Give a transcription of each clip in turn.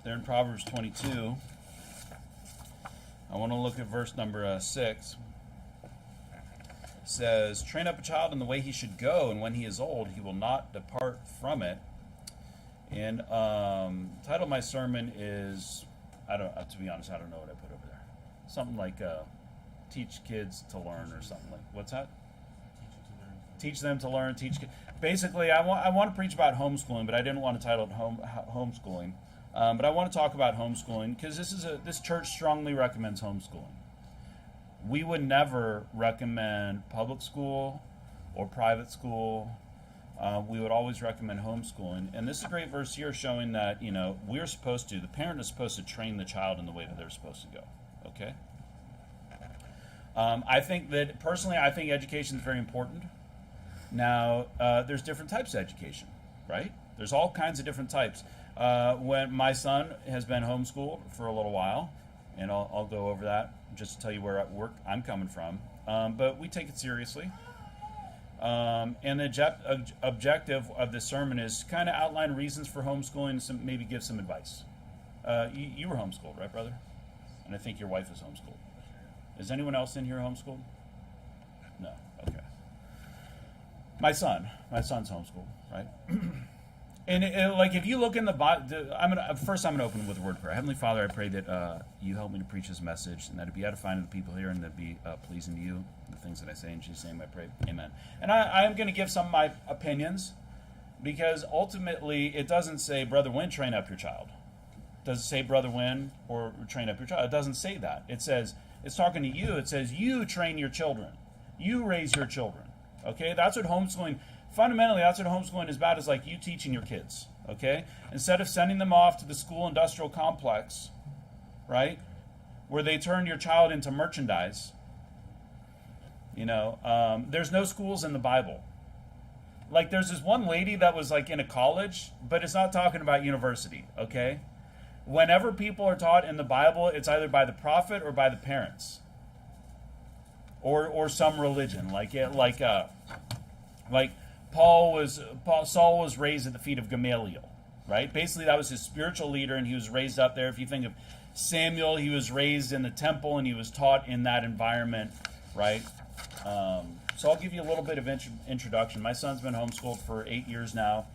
There in Proverbs 22. I want to look at verse number 6. It says, "Train up a child in the way he should go, and when he is old, he will not depart from it." And the title of my sermon is, to be honest, I don't know what I put over there. Something like "Teach kids to learn" or something like. What's that? Teach them to learn. Basically, I want to preach about homeschooling, but I didn't want to title it homeschooling. But I want to talk about homeschooling because this church strongly recommends homeschooling. We would never recommend public school or private school. We would always recommend homeschooling. And this is a great verse here showing that, the parent is supposed to train the child in the way that they're supposed to go. Okay? I think education is very important. Now, there's different types of education, right? There's all kinds of different types. When my son has been homeschooled for a little while, and I'll go over that just to tell you where I'm coming from. But we take it seriously. And the objective of this sermon is kind of outline reasons for homeschooling and maybe give some advice. You were homeschooled, right, brother? And I think your wife is homeschooled. Is anyone else in here homeschooled? No. Okay. My son's homeschooled, right? And if you look in the Bible, I'm gonna open with a word of prayer. Heavenly Father, I pray that you help me to preach this message, and that it be edifying to the people here, and that it be pleasing to you. The things that I say in Jesus' name, I pray, amen. And I am going to give some of my opinions, because ultimately it doesn't say, Brother Wynn, train up your child. Does it say, Brother Wynn, or train up your child? It doesn't say that. It says, it's talking to you. It says, you train your children. You raise your children. Okay, that's what homeschooling. Fundamentally, that's what homeschooling is about, is like you teaching your kids, okay? Instead of sending them off to the school industrial complex, right, where they turn your child into merchandise, there's no schools in the Bible. Like, there's this one lady that was like in a college, but it's not talking about university, okay? Whenever people are taught in the Bible, it's either by the prophet or by the parents, or some religion, like Saul was raised at the feet of Gamaliel, right? Basically, that was his spiritual leader, and he was raised up there. If you think of Samuel, he was raised in the temple, and he was taught in that environment, right? So I'll give you a little bit of introduction. My son's been homeschooled for 8 years now.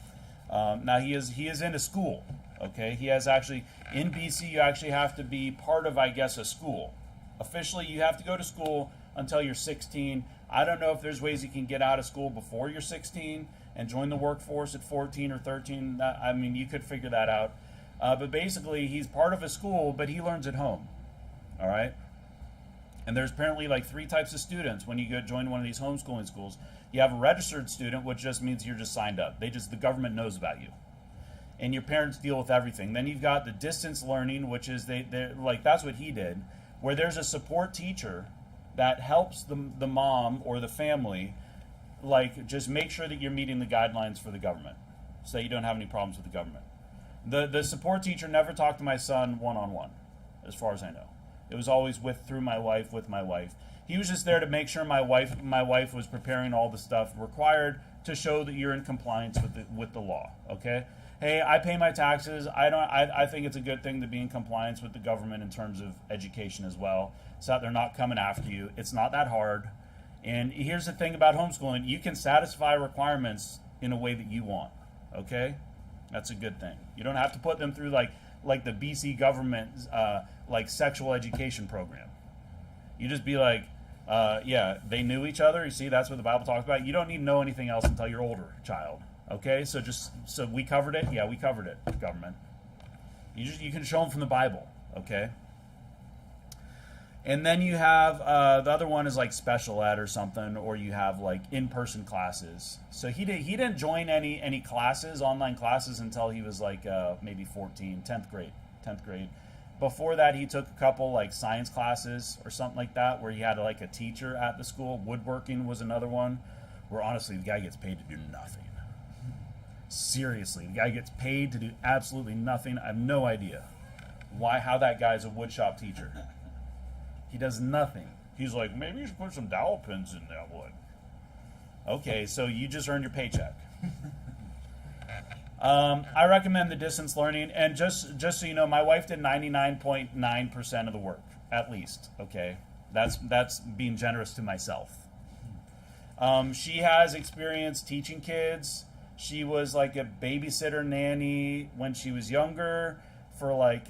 Now he is in a school, okay? He has actually, in BC, you actually have to be part of, a school. Officially, you have to go to school until you're 16. I don't know if there's ways you can get out of school before you're 16 and join the workforce at 14 or 13. You could figure that out. But basically, he's part of a school, but he learns at home. All right? And there's apparently like 3 types of students when you go join one of these homeschooling schools. You have a registered student, which just means you're just signed up. The government knows about you. And your parents deal with everything. Then you've got the distance learning, which is that's what he did, where there's a support teacher that helps the mom or the family, just make sure that you're meeting the guidelines for the government, so that you don't have any problems with the government. The support teacher never talked to my son one-on-one, as far as I know. It was always with my wife. He was just there to make sure my wife was preparing all the stuff required to show that you're in compliance with the law. Okay. Hey, I pay my taxes. I think it's a good thing to be in compliance with the government in terms of education as well, so that they're not coming after you. It's not that hard. And here's the thing about homeschooling: you can satisfy requirements in a way that you want. Okay, that's a good thing. You don't have to put them through like the BC government sexual education program. You just be like, they knew each other. You see, that's what the Bible talks about. You don't need to know anything else until you're older, child. Okay, so we covered it. Yeah, we covered it. Government. You can show them from the Bible. Okay. And then you have the other one is like special ed or something, or you have like in-person classes. So he didn't join any classes, online classes, until he was like maybe 14, 10th grade. Before that, he took a couple like science classes or something like that, where he had like a teacher at the school. Woodworking was another one, where honestly the guy gets paid to do nothing. Seriously, the guy gets paid to do absolutely nothing. I have no idea how that guy's a woodshop teacher. He does nothing. He's like, maybe you should put some dowel pins in that wood. Okay, so you just earned your paycheck. I recommend the distance learning, and just so you know, my wife did 99.9% of the work, at least. Okay, that's being generous to myself. She has experience teaching kids. She was like a babysitter nanny when she was younger for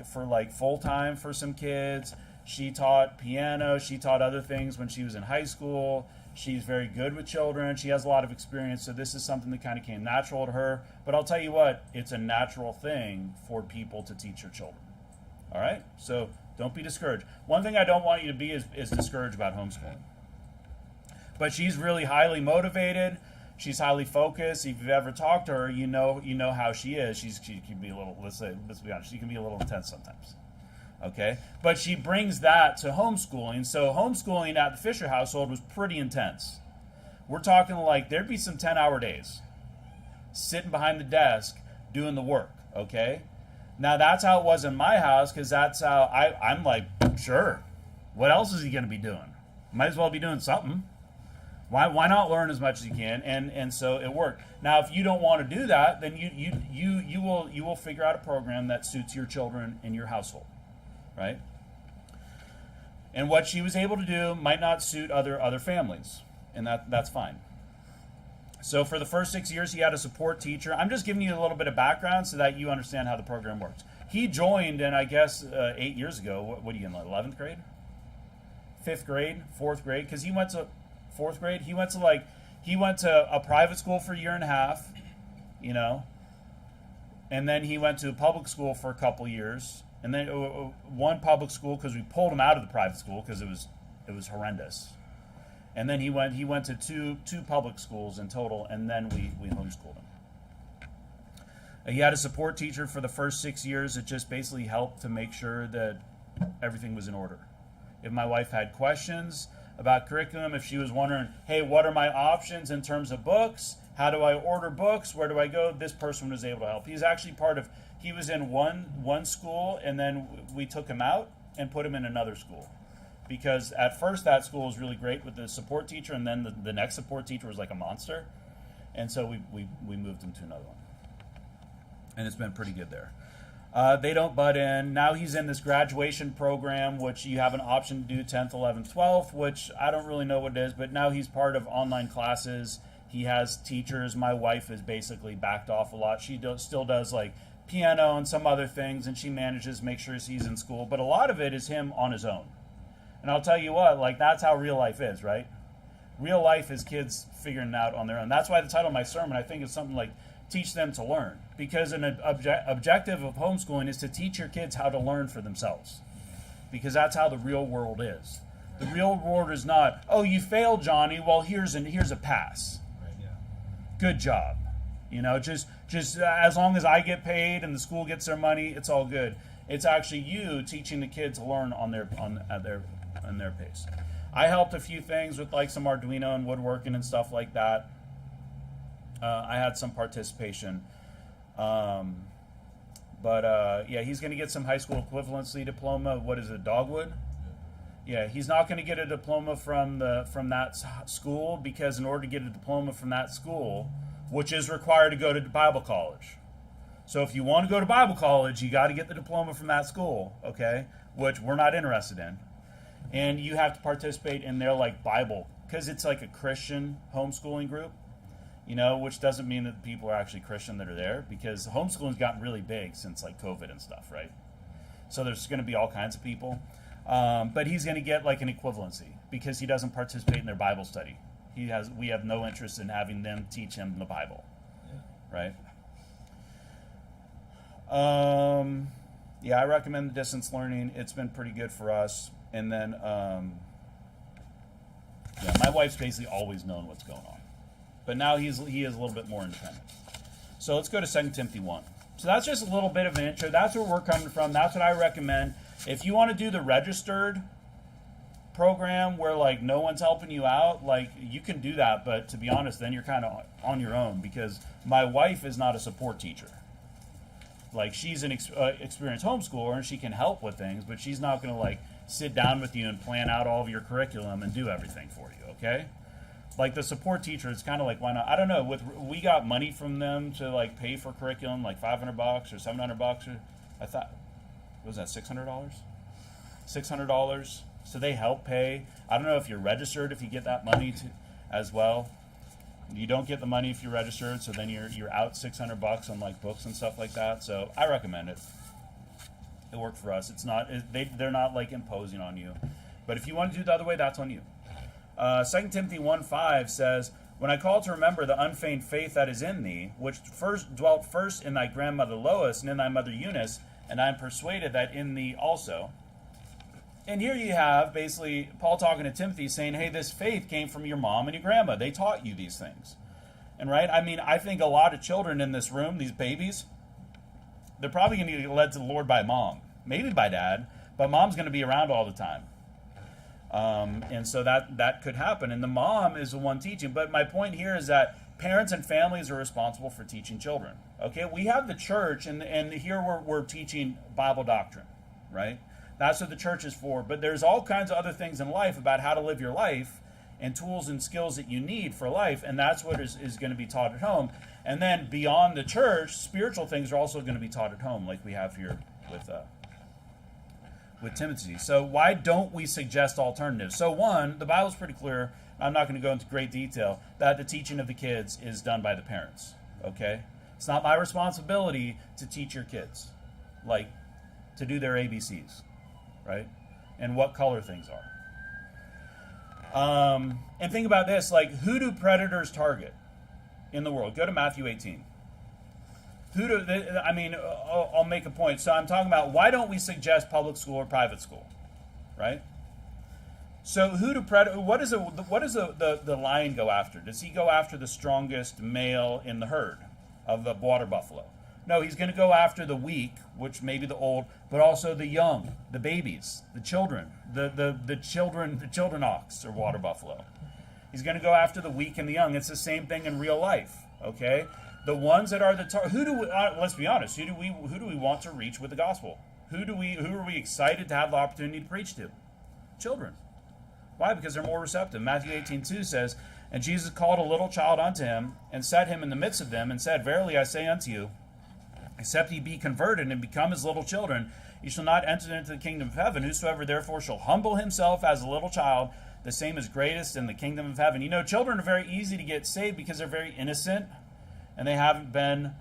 full time for some kids. She taught piano. She taught other things when she was in high school. She's very good with children. She has a lot of experience, so this is something that kind of came natural to her. But I'll tell you what, it's a natural thing for people to teach your children. All right? So don't be discouraged. One thing I don't want you to be is discouraged about homeschooling. But she's really highly motivated. She's highly focused. If you've ever talked to her, you know how she is. She can be a little, let's be honest, she can be a little intense sometimes. Okay? But she brings that to homeschooling. So homeschooling at the Fisher household was pretty intense. We're talking like there'd be some 10-hour days sitting behind the desk doing the work. Okay? Now that's how it was in my house, because that's how I'm like, sure. What else is he going to be doing? Might as well be doing something. Why not learn as much as you can? And so it worked. Now, if you don't want to do that, then you will figure out a program that suits your children in your household, right? And what she was able to do might not suit other families, and that's fine. So for the first 6 years, he had a support teacher. I'm just giving you a little bit of background so that you understand how the program works. He joined, and I guess 8 years ago. What are you in, 11th grade, 5th grade, 4th grade? Because he went to 4th grade. He went to a private school for a year and a half, and then he went to a public school for a couple years, and then one public school because we pulled him out of the private school because it was horrendous, and then he went to two public schools in total, and then we homeschooled him. He had a support teacher for the first 6 years. It just basically helped to make sure that everything was in order. If my wife had questions about curriculum, if she was wondering, hey, what are my options in terms of books? How do I order books? Where do I go? This person was able to help. He's actually he was in one school, and then we took him out and put him in another school. Because at first that school was really great with the support teacher, and then the next support teacher was like a monster. And so we moved him to another one. And it's been pretty good there. They don't butt in. Now he's in this graduation program, which you have an option to do 10th, 11th, 12th, which I don't really know what it is, but now he's part of online classes. He has teachers. My wife has basically backed off a lot. She still does like piano and some other things, and she manages to make sure he's in school. But a lot of it is him on his own. And I'll tell you what, like that's how real life is, right? Real life is kids figuring it out on their own. That's why the title of my sermon, I think, is something like teach them to learn, because an objective of homeschooling is to teach your kids how to learn for themselves, because that's how the real world is. The real world is not, oh, you failed, Johnny, well, here's a pass. Right, yeah. Good job. Just as long as I get paid and the school gets their money, it's all good. It's actually you teaching the kids to learn on their pace. I helped a few things with like some Arduino and woodworking and stuff like that. I had some participation. Yeah, he's going to get some high school equivalency diploma. What is it, Dogwood? Yeah, he's not going to get a diploma from that school, because in order to get a diploma from that school, which is required to go to Bible college. So if you want to go to Bible college, you got to get the diploma from that school, okay? Which we're not interested in. And you have to participate in their like Bible, because it's like a Christian homeschooling group. Which doesn't mean that the people are actually Christian that are there, because homeschooling's gotten really big since like COVID and stuff, right? So there's going to be all kinds of people. But he's going to get like an equivalency because he doesn't participate in their Bible study. We have no interest in having them teach him the Bible, right? Yeah, I recommend the distance learning. It's been pretty good for us. And then, my wife's basically always known what's going on. But now he is a little bit more independent. So let's go to 2 Timothy 1. So that's just a little bit of an intro. That's where we're coming from. That's what I recommend. If you want to do the registered program where like no one's helping you out, like you can do that. But to be honest, then you're kind of on your own, because my wife is not a support teacher. Like she's an experienced homeschooler and she can help with things, but she's not going to like sit down with you and plan out all of your curriculum and do everything for you, okay? Like the support teacher, it's kind of like, why not? I don't know. We got money from them to like pay for curriculum, like $500 or $700, or I thought, what was that, $600? $600. So they help pay. I don't know if you're registered, if you get that money as well. You don't get the money if you're registered, so then you're out $600 on like books and stuff like that. So I recommend it. It worked for us. It's not they're not like imposing on you, but if you want to do it the other way, that's on you. 2 Timothy 1:5 says, "When I call to remember the unfeigned faith that is in thee, which dwelt first in thy grandmother Lois and in thy mother Eunice, and I am persuaded that in thee also." And here you have basically Paul talking to Timothy saying, hey, this faith came from your mom and your grandma. They taught you these things. And right, I mean, I think a lot of children in this room, these babies, they're probably going to get led to the Lord by mom, maybe by dad, but mom's going to be around all the time. And so that could happen. And the mom is the one teaching. But my point here is that parents and families are responsible for teaching children. Okay, we have the church, and here we're teaching Bible doctrine, right? That's what the church is for. But there's all kinds of other things in life about how to live your life and tools and skills that you need for life. And that's what is going to be taught at home. And then beyond the church, spiritual things are also going to be taught at home, like we have here with Timothy. So why don't we suggest alternatives? So one, the Bible's pretty clear. I'm not going to go into great detail, that the teaching of the kids is done by the parents. Okay? It's not my responsibility to teach your kids, like to do their ABCs. Right? And what color things are. And think about this, like, who do predators target in the world? Go to Matthew 18. I'll make a point. So I'm talking about, why don't we suggest public school or private school? Right? So what does the lion go after? Does he go after the strongest male in the herd of the water buffalo? No, he's going to go after the weak, which may be the old, but also the young, the babies, the children, the children ox or water buffalo. He's going to go after the weak and the young. It's the same thing in real life. Okay, the ones that are let's be honest. Who do we want to reach with the gospel? Who are we excited to have the opportunity to preach to? Children. Why? Because they're more receptive. Matthew 18:2 says, "And Jesus called a little child unto him, and set him in the midst of them, and said, Verily I say unto you, except ye be converted and become as little children, ye shall not enter into the kingdom of heaven. Whosoever therefore shall humble himself as a little child, the same is greatest in the kingdom of heaven." You know, children are very easy to get saved because they're very innocent, and they haven't been,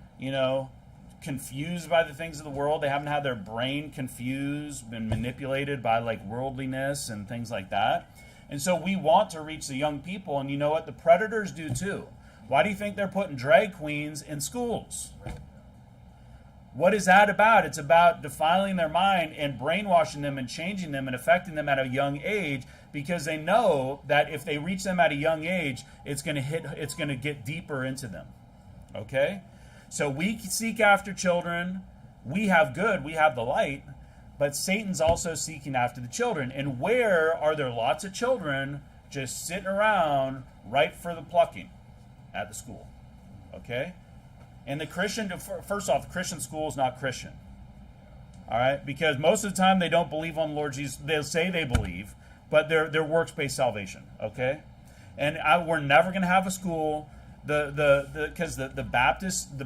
confused by the things of the world. They haven't had their brain confused, been manipulated by like worldliness and things like that. And so we want to reach the young people, and you know what? The predators do too. Why do you think they're putting drag queens in schools? What is that about? It's about defiling their mind and brainwashing them and changing them and affecting them at a young age, because they know that if they reach them at a young age, it's going to get deeper into them. Okay? So we seek after children. We have good. We have the light. But Satan's also seeking after the children. And where are there lots of children just sitting around ripe for the plucking? At the school. Okay? And first off, the Christian school is not Christian. All right? Because most of the time they don't believe on the Lord Jesus. They'll say they believe, but they're works-based salvation. Okay? And we're never going to have a school. Because the Baptist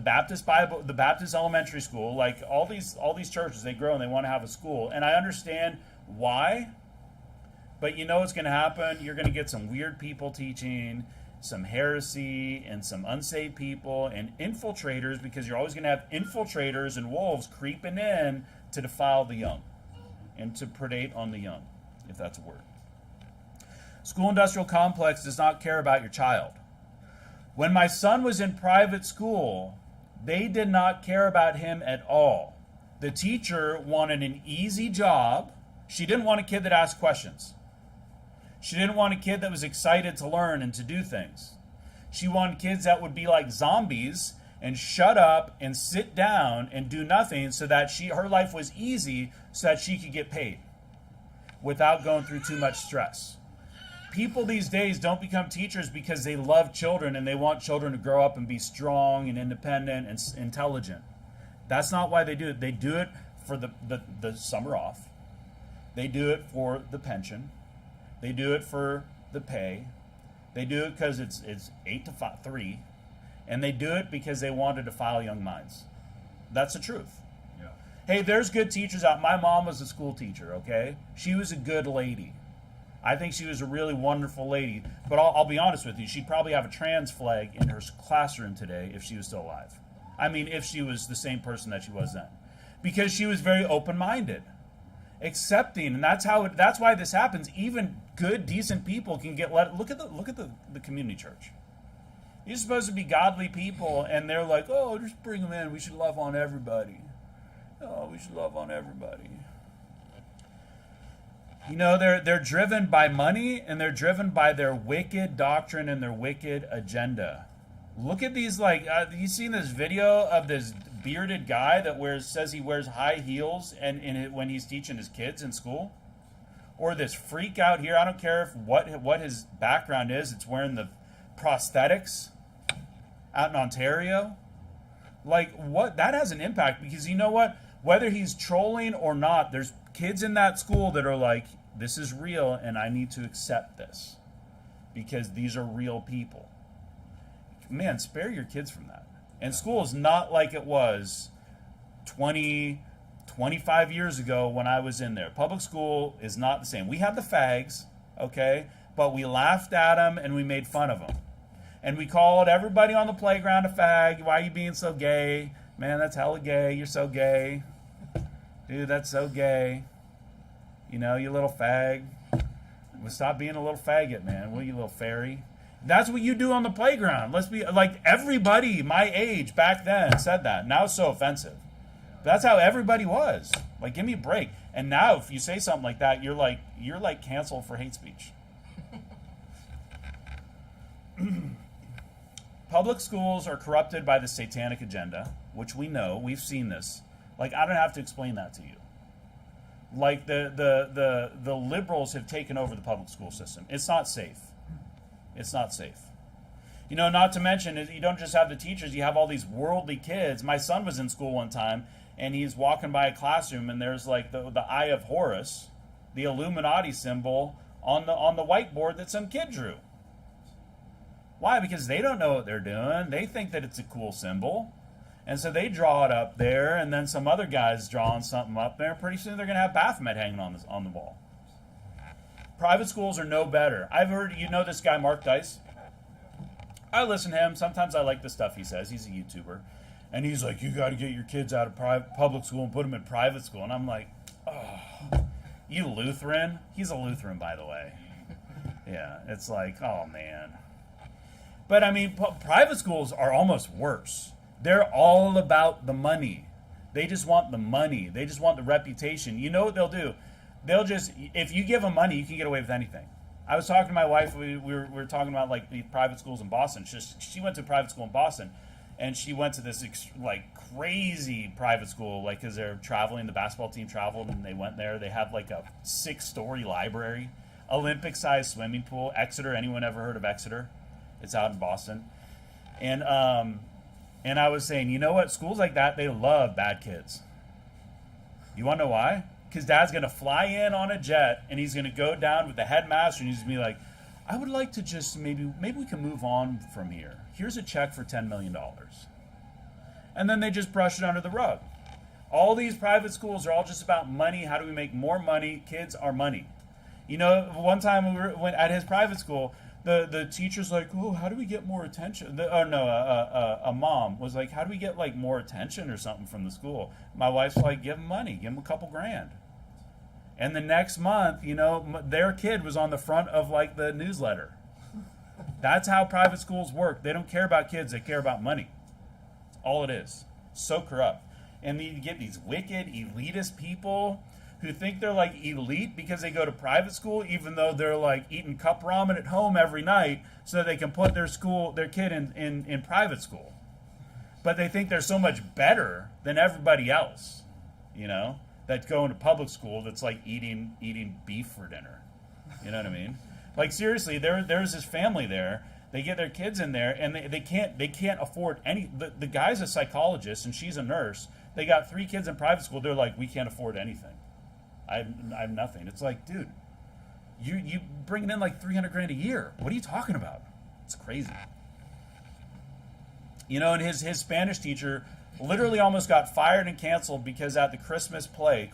Bible, the Baptist elementary school, like all these churches, they grow and they want to have a school. And I understand why, but you know what's going to happen? You're going to get some weird people teaching, some heresy, and some unsaved people and infiltrators, because you're always going to have infiltrators and wolves creeping in to defile the young and to predate on the young, if that's a word. School industrial complex does not care about your child. When my son was in private school, they did not care about him at all. The teacher wanted an easy job. She didn't want a kid that asked questions. She didn't want a kid that was excited to learn and to do things. She wanted kids that would be like zombies and shut up and sit down and do nothing, so that her life was easy, so that she could get paid without going through too much stress. People these days don't become teachers because they love children and they want children to grow up and be strong and independent and intelligent. That's not why they do it. They do it for the summer off. They do it for the pension. They do it for the pay. They do it because it's 8 to 3, and they do it because they want to defile young minds. That's the truth. Yeah. Hey, there's good teachers out. My mom was a school teacher, okay? She was a good lady. I think she was a really wonderful lady. But I'll be honest with you, she'd probably have a trans flag in her classroom today if she was still alive. I mean, if she was the same person that she was then. Because she was very open-minded, accepting, and that's why this happens. Even good, decent people can get let. Look at the community church. You're supposed to be godly people, and they're like, oh, just bring them in. We should love on everybody. Oh, we should love on everybody. You know, they're driven by money, and they're driven by their wicked doctrine and their wicked agenda. Look at these, you seen this video of this bearded guy that says he wears high heels when he's teaching his kids in school? Or this freak out here, I don't care what his background is, it's wearing the prosthetics out in Ontario. Like, what? That has an impact, because you know what? Whether he's trolling or not, there's kids in that school that are like, this is real and I need to accept this because these are real people. Man, spare your kids from that. And school is not like it was 20, 25 years ago when I was in there. Public school is not the same. We had the fags, okay, but we laughed at them and we made fun of them. And we called everybody on the playground a fag. Why are you being so gay? Man, that's hella gay. You're so gay. Dude, that's so gay. You know, you little fag. Well, stop being a little faggot, man. Will you, little fairy? That's what you do on the playground. Let's be like, everybody my age back then said that. Now it's so offensive. That's how everybody was. Like, give me a break. And now if you say something like that, you're like canceled for hate speech. Public schools are corrupted by the satanic agenda, which we know. We've seen this. Like, I don't have to explain that to you. Like, the liberals have taken over the public school system. It's not safe. It's not safe. You know, not to mention, you don't just have the teachers, you have all these worldly kids. My son was in school one time, and he's walking by a classroom, and there's like the Eye of Horus, the Illuminati symbol, on the whiteboard that some kid drew. Why? Because they don't know what they're doing. They think that it's a cool symbol. And so they draw it up there, and then some other guy's drawing something up there. Pretty soon they're going to have Baphomet hanging on the wall. Private schools are no better. I've heard, you know this guy, Mark Dice? I listen to him. Sometimes I like the stuff he says. He's a YouTuber. And he's like, you got to get your kids out of public school and put them in private school. And I'm like, oh, you Lutheran? He's a Lutheran, by the way. Yeah, it's like, oh, man. But, I mean, private schools are almost worse. They're all about the money. They just want the money. They just want the reputation. You know what they'll do? They'll just, if you give them money, you can get away with anything. I was talking to my wife. We were talking about like the private schools in Boston. She went to a private school in Boston, and she went to this like crazy private school, like because they're traveling. The basketball team traveled, and they went there. They had like a 6-story library, Olympic-sized swimming pool. Exeter. Anyone ever heard of Exeter? It's out in Boston, and I was saying, you know what? Schools like that, they love bad kids. You want to know why? Because dad's going to fly in on a jet, and he's going to go down with the headmaster, and he's going to be like, I would like to just, maybe we can move on from here. Here's a check for $10 million. And then they just brush it under the rug. All these private schools are all just about money. How do we make more money? Kids are money. You know, one time we went at his private school, the teacher's like, oh, how do we get more attention? A mom was like, how do we get like more attention or something from the school? My wife's like, give them money, give them a couple grand. And the next month, you know, their kid was on the front of like the newsletter. That's how private schools work. They don't care about kids, they care about money. That's all it is. So corrupt. And you get these wicked, elitist people who think they're like elite because they go to private school, even though they're like eating cup ramen at home every night so they can put their kid in private school. But they think they're so much better than everybody else, you know, that go into public school that's like eating beef for dinner. You know what I mean? Like seriously, there's this family there. They get their kids in there, and they can't afford any. The guy's a psychologist and she's a nurse. They got 3 kids in private school. They're like, we can't afford anything. I have nothing. It's like, dude, You bringing in like $300,000 a year. What are you talking about? It's crazy. And his Spanish teacher literally almost got fired and canceled because at the Christmas play,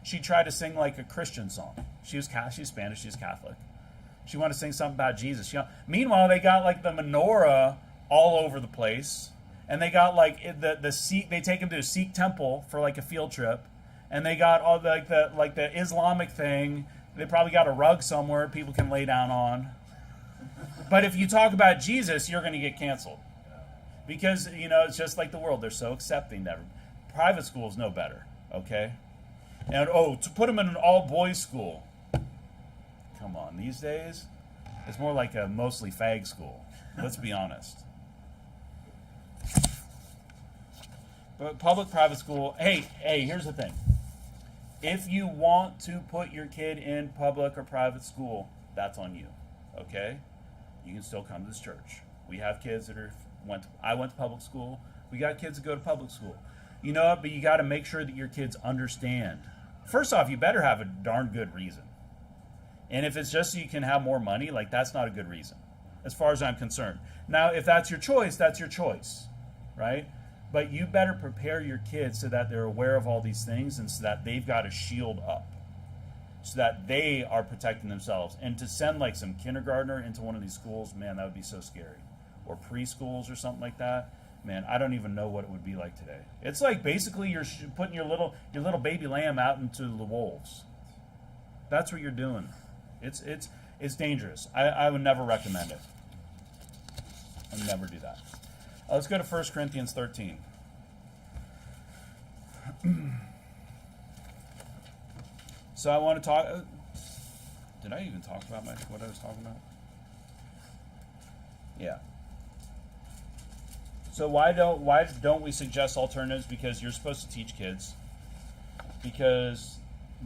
she tried to sing like a Christian song. She's Spanish, she's Catholic. She wanted to sing something about Jesus. Meanwhile, they got like the menorah all over the place, and they got like the Sikh. They take him to a Sikh temple for like a field trip, and they got all the Islamic thing. They probably got a rug somewhere people can lay down on. But if you talk about Jesus, you're going to get canceled. Because, it's just like the world. They're so accepting that private schools know better, okay? And, to put them in an all-boys school. Come on, these days, it's more like a mostly fag school. Let's be honest. But public-private school, hey, here's the thing. If you want to put your kid in public or private school, that's on you, okay? You can still come to this church. We have kids that I went to public school. We got kids that go to public school. But you got to make sure that your kids understand. First off, you better have a darn good reason. And if it's just so you can have more money, like that's not a good reason, as far as I'm concerned. Now, if that's your choice, that's your choice, right? But you better prepare your kids so that they're aware of all these things and so that they've got a shield up, so that they are protecting themselves. And to send like some kindergartner into one of these schools, man, that would be so scary. Or preschools or something like that, man, I don't even know what it would be like today. It's like basically you're putting your little baby lamb out into the wolves. That's what you're doing. It's dangerous. I would never recommend it. I would never do that. Let's go to 1 Corinthians 13. So I want to talk. Did I even talk about what I was talking about? Yeah. So why don't we suggest alternatives? Because you're supposed to teach kids. Because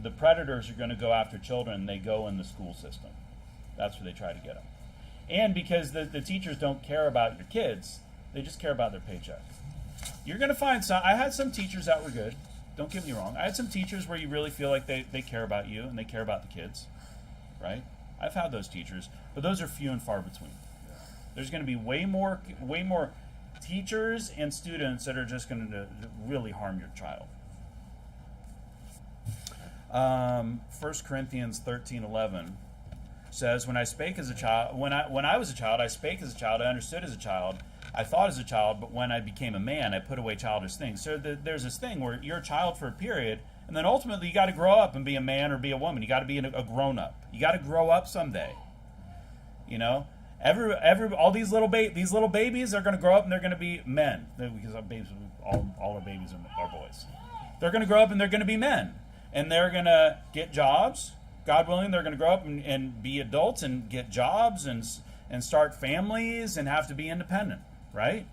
the predators are going to go after children. They go in the school system. That's where they try to get them. And because the teachers don't care about your kids, they just care about their paycheck. You're going to find some. I had some teachers that were good. Don't get me wrong. I had some teachers where you really feel like they care about you and they care about the kids. Right? I've had those teachers. But those are few and far between. There's going to be way more teachers and students that are just going to really harm your child. 1 Corinthians 13:11 says, "When I spake as a child, when I was a child, I spake as a child, I understood as a child, I thought as a child, but when I became a man, I put away childish things." So there's this thing where you're a child for a period, and then ultimately you got to grow up and be a man or be a woman. You got to be a grown up. You got to grow up someday. All these little babies are going to grow up and they're going to be men, because all our babies are boys. They're going to grow up and they're going to be men, and they're going to get jobs. God willing, they're going to grow up and be adults and get jobs and start families and have to be independent, right?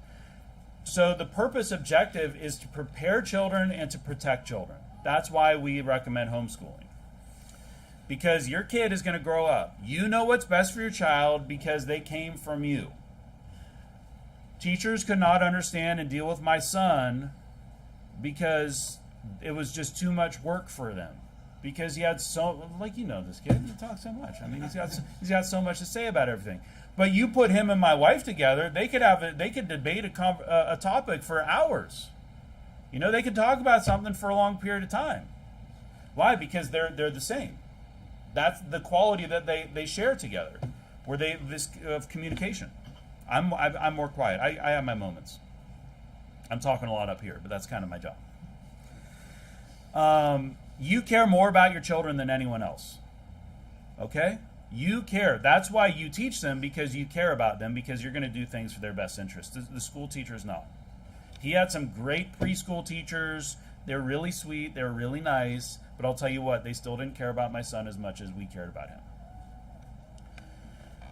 So the objective is to prepare children and to protect children. That's why we recommend homeschooling. Because your kid is going to grow up. You know what's best for your child because they came from you. Teachers could not understand and deal with my son because it was just too much work for them. Because he had this kid, he talks so much. I mean, he's got so much to say about everything. But you put him and my wife together, they could debate a topic for hours. They could talk about something for a long period of time. Why? Because they're the same. That's the quality that they share together, where this of communication. I'm more quiet. I have my moments. I'm talking a lot up here, but that's kind of my job. You care more about your children than anyone else. Okay? You care. That's why you teach them, because you care about them, because you're going to do things for their best interest. The school teacher is not. He had some great preschool teachers. They're really sweet. They're really nice. But I'll tell you what, they still didn't care about my son as much as we cared about him.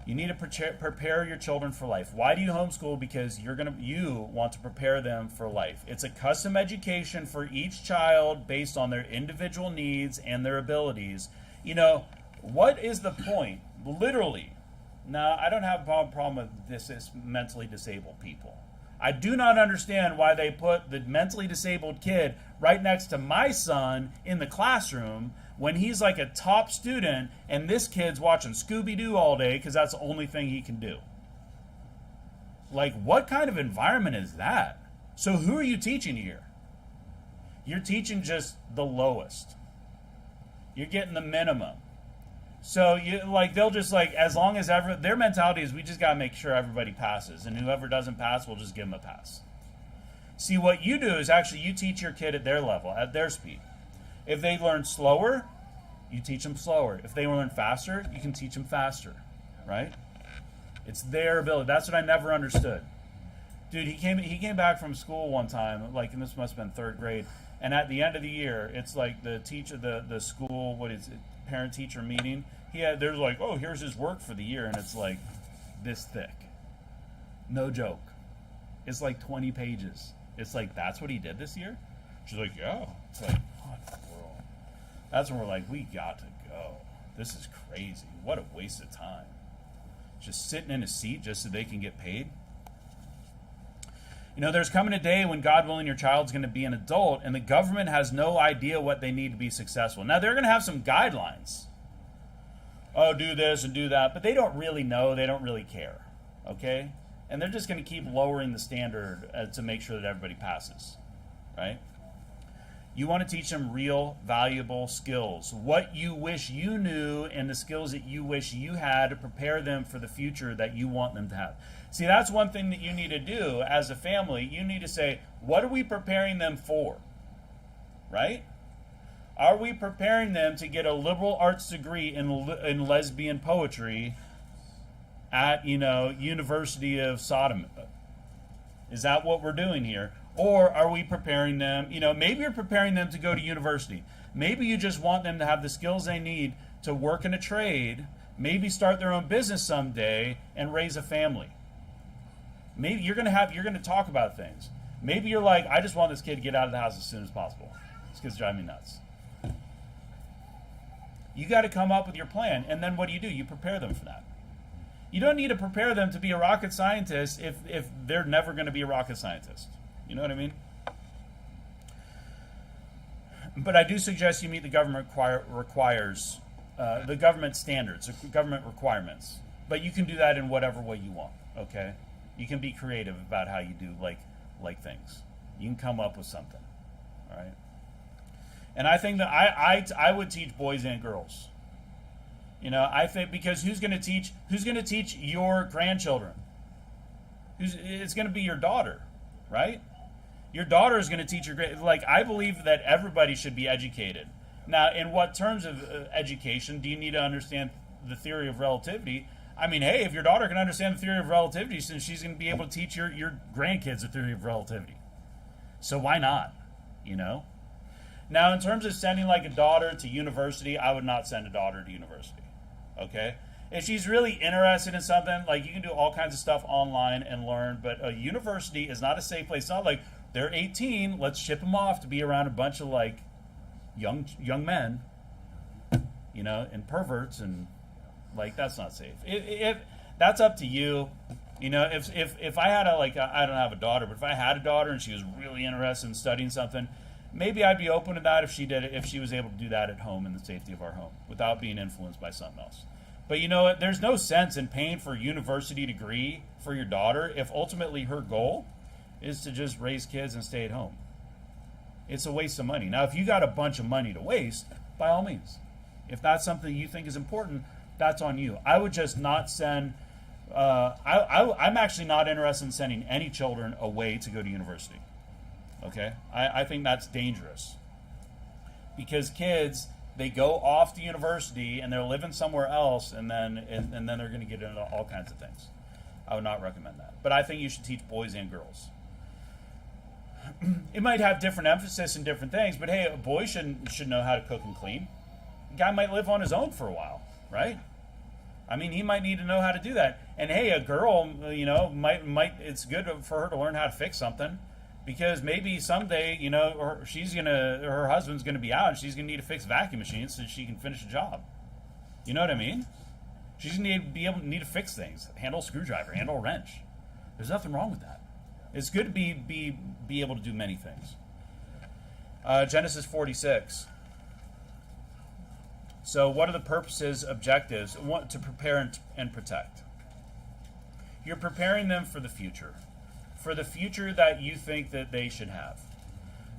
You need to prepare your children for life. Why do you homeschool? Because you want to prepare them for life. It's a custom education for each child based on their individual needs and their abilities. What is the point? Literally. Now, I don't have a problem with this mentally disabled people. I do not understand why they put the mentally disabled kid right next to my son in the classroom when he's like a top student and this kid's watching Scooby-Doo all day because that's the only thing he can do. Like, what kind of environment is that? So who are you teaching here? You're teaching just the lowest. You're getting the minimum. So you like they'll just like as long as ever their mentality is we just gotta make sure everybody passes, and whoever doesn't pass, we'll just give them a pass. See, what you do is actually you teach your kid at their level, at their speed. If they learn slower, you teach them slower. If they learn faster, you can teach them faster, right? It's their ability. That's what I never understood. Dude, he came back from school one time, like, and this must have been third grade, and at the end of the year, it's like the teacher, the school, what is it, parent-teacher meeting. There's like, oh, here's his work for the year, and it's like this thick. No joke. It's like 20 pages. It's like, that's what he did this year? She's like, yeah. It's like, what in the world? That's when we're like, we got to go. This is crazy. What a waste of time. Just sitting in a seat just so they can get paid. You know, there's coming a day when, God willing, your child's going to be an adult, and the government has no idea what they need to be successful. Now, they're going to have some guidelines. Oh, do this and do that. But they don't really know. They don't really care. Okay? And they're just going to keep lowering the standard to make sure that everybody passes. Right? You want to teach them real, valuable skills. What you wish you knew and the skills that you wish you had to prepare them for the future that you want them to have. See, that's one thing that you need to do as a family. You need to say, what are we preparing them for? Right? Are we preparing them to get a liberal arts degree in lesbian poetry at, University of Sodom? Is that what we're doing here? Or are we preparing them, maybe you're preparing them to go to university. Maybe you just want them to have the skills they need to work in a trade, maybe start their own business someday and raise a family. Maybe you're going to talk about things. Maybe you're like, I just want this kid to get out of the house as soon as possible. This kid's driving me nuts. You got to come up with your plan, and then what do? You prepare them for that. You don't need to prepare them to be a rocket scientist if they're never going to be a rocket scientist. You know what I mean? But I do suggest you meet the government requires the government standards, the government requirements. But you can do that in whatever way you want. Okay, you can be creative about how you do like things. You can come up with something. All right. And I think that I would teach boys and girls. I think because who's going to teach your grandchildren? It's going to be your daughter, right? Your daughter is going to teach your I believe that everybody should be educated. Now, in what terms of education do you need to understand the theory of relativity? I mean, hey, if your daughter can understand the theory of relativity, then she's going to be able to teach your grandkids the theory of relativity. So why not? Now, in terms of sending a daughter to university, I would not send a daughter to university. Okay? If she's really interested in something, you can do all kinds of stuff online and learn, but a university is not a safe place. It's not like they're 18, let's ship them off to be around a bunch of young men, and perverts, and that's not safe. If that's up to you. If I had I don't have a daughter, but if I had a daughter and she was really interested in studying something, maybe I'd be open to that if she was able to do that at home in the safety of our home without being influenced by something else. But you know what? There's no sense in paying for a university degree for your daughter if ultimately her goal is to just raise kids and stay at home. It's a waste of money. Now, if you got a bunch of money to waste, by all means. If that's something you think is important, that's on you. I would just not send... I'm actually not interested in sending any children away to go to university. Okay? I think that's dangerous. Because kids... they go off to university and they're living somewhere else, and then they're going to get into all kinds of things. I would not recommend that. But I think you should teach boys and girls. It might have different emphasis in different things, but hey, a boy should know how to cook and clean. A guy might live on his own for a while, right? I mean, he might need to know how to do that. And hey, a girl, might it's good for her to learn how to fix something. Because maybe someday, her husband's going to be out and she's going to need to fix vacuum machines so she can finish a job. You know what I mean? She's going to need to fix things. Handle a screwdriver, handle a wrench. There's nothing wrong with that. It's good to be able to do many things. Genesis 46. So what are the purposes, objectives? To prepare and protect. You're preparing them for the future that you think that they should have,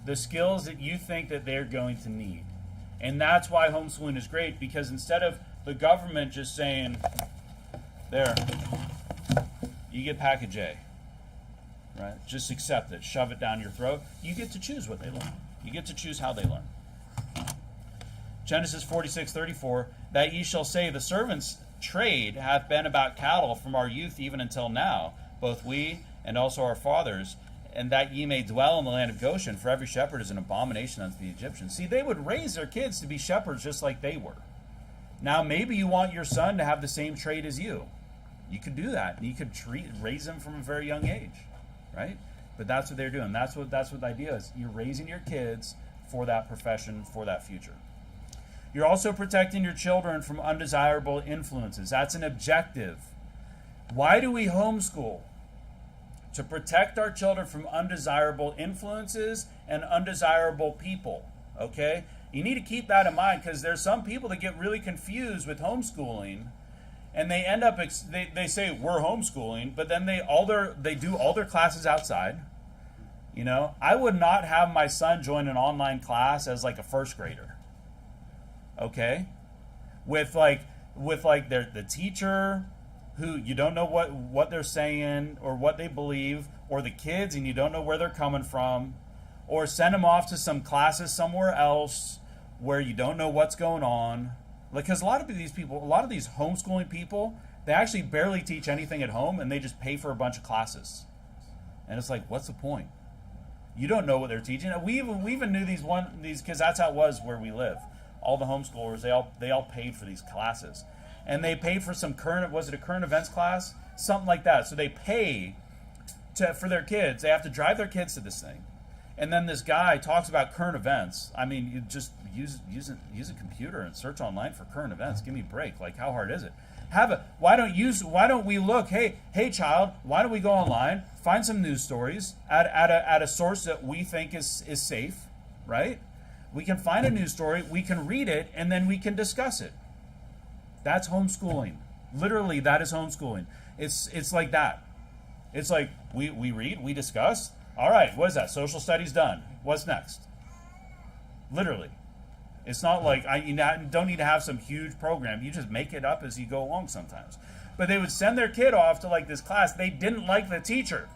the skills that you think that they're going to need. And that's why homeschooling is great, because instead of the government just saying, there, you get package A, right? Just accept it, shove it down your throat. You get to choose what they learn. You get to choose how they learn. Genesis 46:34, that ye shall say, the servant's trade hath been about cattle from our youth even until now, both we and also our fathers, and that ye may dwell in the land of Goshen, for every shepherd is an abomination unto the Egyptians. See, they would raise their kids to be shepherds just like they were. Now, maybe you want your son to have the same trade as you. You could do that. You could raise him from a very young age, right? But that's what they're doing. That's what the idea is. You're raising your kids for that profession, for that future. You're also protecting your children from undesirable influences. That's an objective. Why do we homeschool? To protect our children from undesirable influences and undesirable people, okay? You need to keep that in mind, because there's some people that get really confused with homeschooling, and they end up, they say, we're homeschooling, but then they do all their classes outside. You know, I would not have my son join an online class as like a first grader, okay? With the teacher, who you don't know what they're saying or what they believe, or the kids and you don't know where they're coming from, or send them off to some classes somewhere else where you don't know what's going on. Because a lot of these homeschooling people, they actually barely teach anything at home, and they just pay for a bunch of classes. And it's like, what's the point? You don't know what they're teaching. We even knew these because that's how it was where we live. All the homeschoolers, they all paid for these classes. And they paid for some current events class? Something like that. So they pay for their kids. They have to drive their kids to this thing. And then this guy talks about current events. I mean, you just use a computer and search online for current events. Give me a break. Like, how hard is it? Why don't we look, hey child, why don't we go online, find some news stories at a source that we think is safe, right? We can find a news story, we can read it, and then we can discuss it. That's homeschooling. Literally, that is homeschooling. It's like that. It's like we read, we discuss. All right, what is that? Social studies done. What's next? Literally. It's not like you don't need to have some huge program. You just make it up as you go along sometimes. But they would send their kid off to like this class. They didn't like the teacher.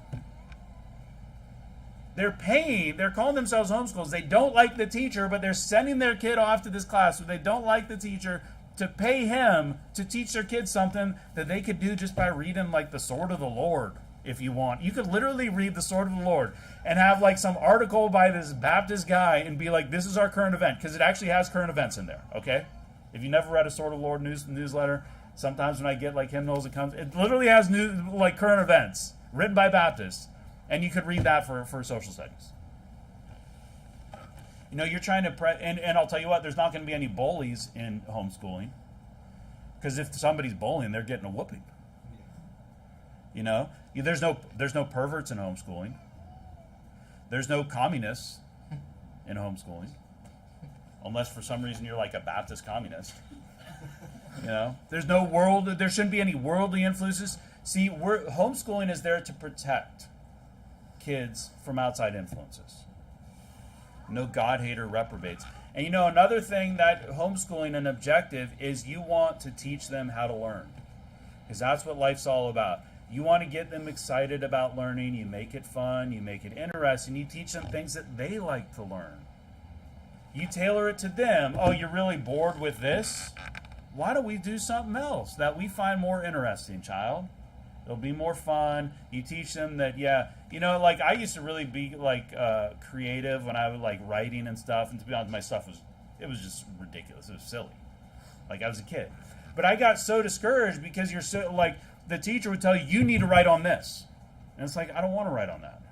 They're calling themselves homeschools. They don't like the teacher, but they're sending their kid off to this class where they don't like the teacher, to pay him to teach their kids something that they could do just by reading like the Sword of the Lord, if you want. You could literally read the Sword of the Lord and have like some article by this Baptist guy and be like, this is our current event, because it actually has current events in there, okay? If you never read a Sword of the Lord newsletter, sometimes when I get like hymnals, it literally has current events written by Baptists, and you could read that for social studies. You know, you're trying to and I'll tell you what, there's not going to be any bullies in homeschooling, because if somebody's bullying, they're getting a whooping. You know, there's no perverts in homeschooling. There's no communists in homeschooling, unless for some reason you're like a Baptist communist. You know, there shouldn't be any worldly influences. See, homeschooling is there to protect kids from outside influences. No God-hater reprobates. And you know, another thing that homeschooling, an objective, is you want to teach them how to learn. Because that's what life's all about. You want to get them excited about learning. You make it fun. You make it interesting. You teach them things that they like to learn. You tailor it to them. Oh, you're really bored with this? Why don't we do something else that we find more interesting, child? It'll be more fun. You teach them that, you know, like I used to really be like creative when I was like writing and stuff. And to be honest, my stuff was just ridiculous. It was silly. Like I was a kid. But I got so discouraged because you're so like, the teacher would tell you, you need to write on this. And it's like, I don't want to write on that.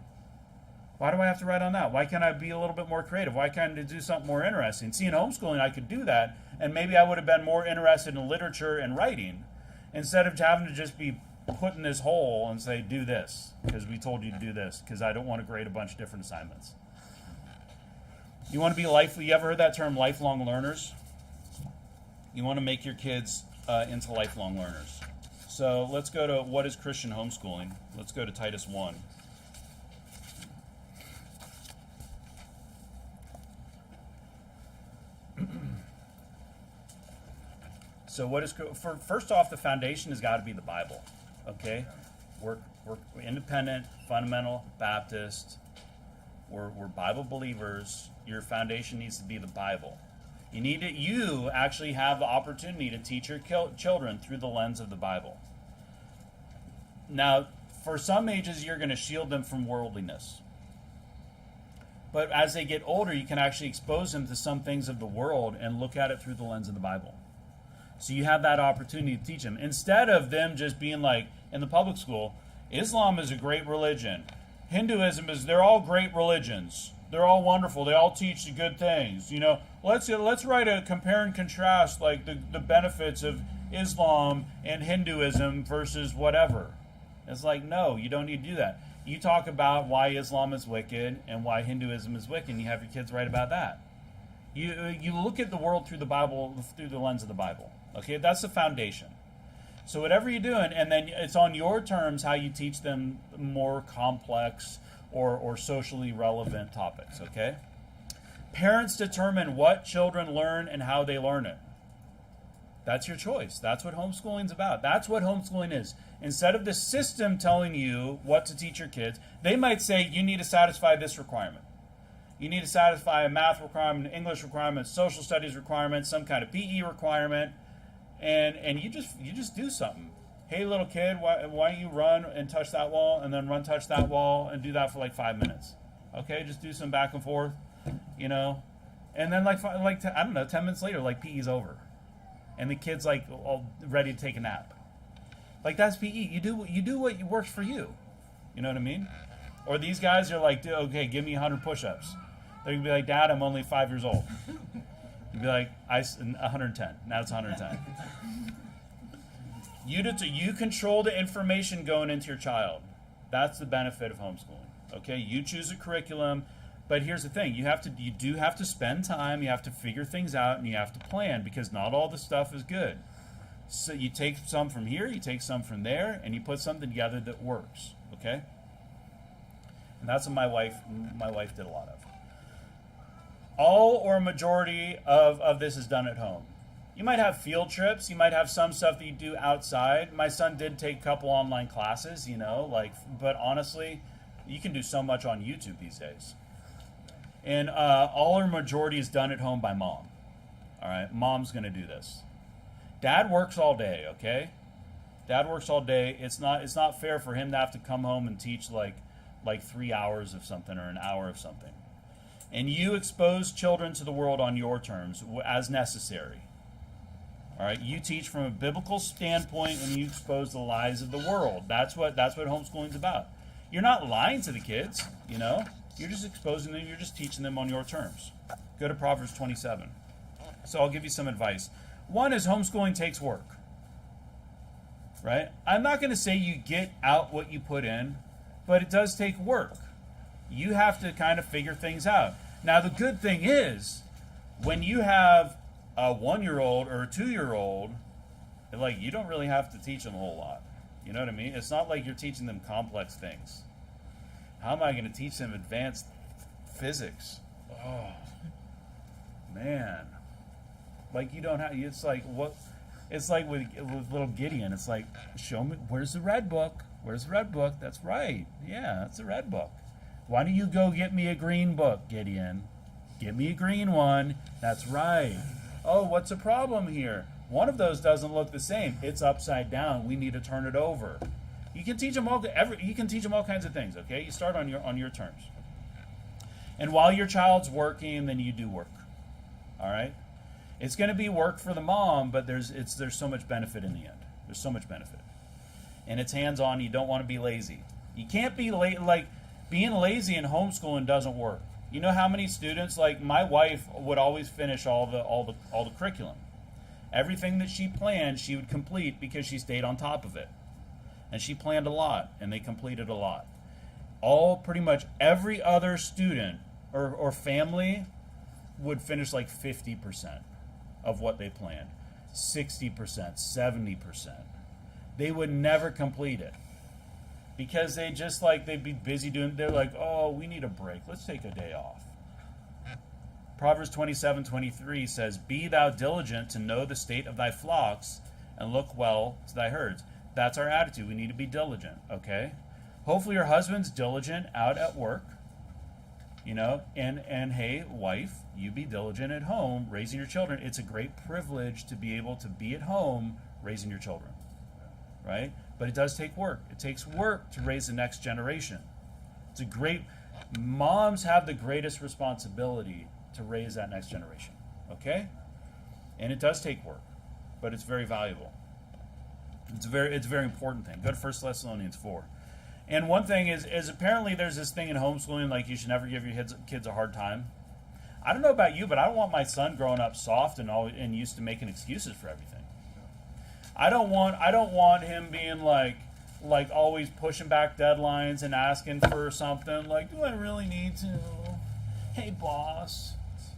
Why do I have to write on that? Why can't I be a little bit more creative? Why can't I do something more interesting? See, in homeschooling, I could do that. And maybe I would have been more interested in literature and writing instead of having to just be put in this hole and say, do this, because we told you to do this, because I don't want to grade a bunch of different assignments. You want to be you ever heard that term, lifelong learners? You want to make your kids into lifelong learners. So let's go to what is Christian homeschooling. Let's go to Titus 1. So first off, the foundation has got to be the Bible. Okay, we're independent, fundamental Baptist. We're Bible believers. Your foundation needs to be the Bible. You actually have the opportunity to teach your children through the lens of the Bible. Now, for some ages, you're going to shield them from worldliness. But as they get older, you can actually expose them to some things of the world and look at it through the lens of the Bible. So you have that opportunity to teach them. Instead of them just being like, in the public school, Islam is a great religion. Hinduism they're all great religions. They're all wonderful. They all teach the good things. You know, let's write a compare and contrast, like the benefits of Islam and Hinduism versus whatever. It's like, no, you don't need to do that. You talk about why Islam is wicked and why Hinduism is wicked, and you have your kids write about that. You look at the world through the Bible, through the lens of the Bible. Okay, that's the foundation. So whatever you're doing, and then it's on your terms how you teach them more complex or socially relevant topics, okay? Parents determine what children learn and how they learn it. That's your choice. That's what homeschooling's about. That's what homeschooling is. Instead of the system telling you what to teach your kids, they might say you need to satisfy this requirement. You need to satisfy a math requirement, an English requirement, social studies requirement, some kind of PE requirement, and you just do something. Hey, little kid, why don't you run and touch that wall, and then touch that wall, and do that for like 5 minutes? Okay, just do some back and forth, you know, and then I don't know, 10 minutes later, like PE's over, and the kid's like all ready to take a nap. Like, that's PE. You do what works for you. You know what I mean? Or these guys are like, okay, give me 100 push-ups. They're gonna be like, Dad, I'm only 5 years old. You'd be like, 110. Now it's 110. You control the information going into your child. That's the benefit of homeschooling. Okay, you choose a curriculum, but here's the thing: you do have to spend time. You have to figure things out, and you have to plan, because not all the stuff is good. So you take some from here, you take some from there, and you put something together that works. Okay, and that's what my wife did a lot of. All or a majority of this is done at home. You might have field trips. You might have some stuff that you do outside. My son did take a couple online classes, you know, but honestly, you can do so much on YouTube these days. And all or majority is done at home by mom. All right, mom's going to do this. Dad works all day, okay? Dad works all day. It's not fair for him to have to come home and teach like 3 hours of something or an hour of something. And you expose children to the world on your terms as necessary. All right, you teach from a biblical standpoint, and you expose the lies of the world. That's what homeschooling's about. You're not lying to the kids, you know. You're just exposing them. You're just teaching them on your terms. Go to Proverbs 27. So I'll give you some advice. One is homeschooling takes work. Right? I'm not going to say you get out what you put in, but it does take work. You have to kind of figure things out. Now, the good thing is, when you have a 1-year-old or a 2-year-old, like, you don't really have to teach them a whole lot. You know what I mean? It's not like you're teaching them complex things. How am I going to teach them advanced physics? Oh, man. Like, you don't have, it's like, what? It's like with little Gideon. It's like, show me, where's the red book? Where's the red book? That's right. Yeah, that's the red book. Why don't you go get me a green book, Gideon? Get me a green one. That's right. Oh, what's the problem here? One of those doesn't look the same. It's upside down. We need to turn it over. You can teach them all kinds of things, okay? You start on your terms. And while your child's working, then you do work. All right? It's going to be work for the mom, but there's so much benefit in the end. There's so much benefit. And it's hands-on. You don't want to be lazy. You can't be being lazy in homeschooling doesn't work. You know how many students, like my wife would always finish all the curriculum. Everything that she planned, she would complete because she stayed on top of it. And she planned a lot, and they completed a lot. Pretty much every other student or family would finish like 50% of what they planned. 60%, 70%. They would never complete it. Because they'd be busy they're like, oh, we need a break. Let's take a day off. Proverbs 27:23 says, be thou diligent to know the state of thy flocks, and look well to thy herds. That's our attitude. We need to be diligent, okay? Hopefully your husband's diligent out at work, and hey, wife, you be diligent at home raising your children. It's a great privilege to be able to be at home raising your children, right? But it does take work. It takes work to raise the next generation. Moms have the greatest responsibility to raise that next generation, okay? And it does take work, but it's very valuable. It's a very important thing. Go to 1 Thessalonians 4. And one thing is apparently there's this thing in homeschooling, like you should never give your kids a hard time. I don't know about you, but I don't want my son growing up soft and used to making excuses for everything. I don't want him being like always pushing back deadlines and asking for something like, do I really need to? Hey boss,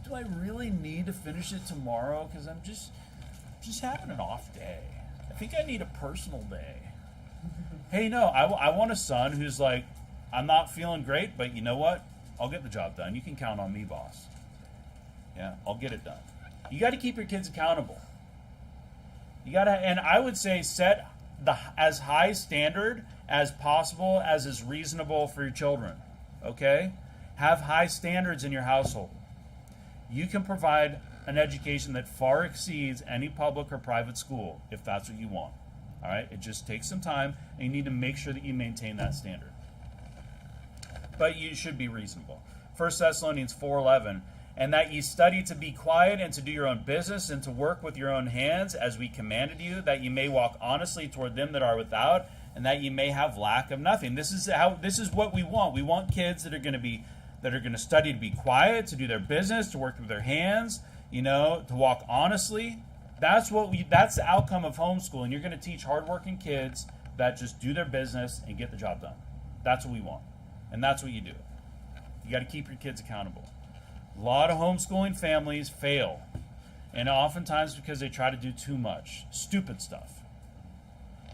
do I really need to finish it tomorrow? Because I'm just having an off day. I think I need a personal day. Hey, no, I want a son who's like, I'm not feeling great, but you know what? I'll get the job done. You can count on me, boss. Yeah, I'll get it done. You got to keep your kids accountable. And I would say set as high standard as possible as is reasonable for your children. Okay? Have high standards in your household. You can provide an education that far exceeds any public or private school if that's what you want. All right? It just takes some time, and you need to make sure that you maintain that standard. But you should be reasonable. 1 Thessalonians 4:11, and that ye study to be quiet and to do your own business and to work with your own hands as we commanded you, that ye may walk honestly toward them that are without, and that ye may have lack of nothing. This is what we want. We want kids that are going to study to be quiet, to do their business, to work with their hands, to walk honestly. That's the outcome of homeschooling. You're going to teach hardworking kids that just do their business and get the job done. That's what we want. And that's what you do. You got to keep your kids accountable. A lot of homeschooling families fail. And oftentimes because they try to do too much stupid stuff.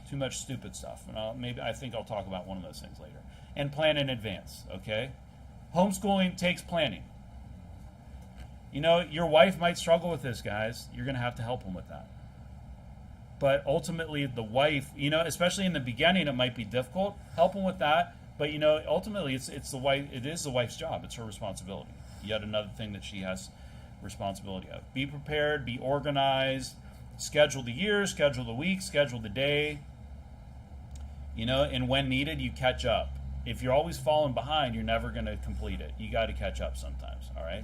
Too much stupid stuff. And I think I'll talk about one of those things later. And plan in advance, okay? Homeschooling takes planning. Your wife might struggle with this, guys. You're going to have to help them with that. But ultimately, the wife, especially in the beginning, it might be difficult. Help them with that. But ultimately, it's the wife. It is the wife's job. It's her responsibility. Yet another thing that she has responsibility of. Be prepared. Be organized. Schedule the year. Schedule the week. Schedule the day. And when needed, you catch up. If you're always falling behind, you're never going to complete it. You got to catch up sometimes. All right.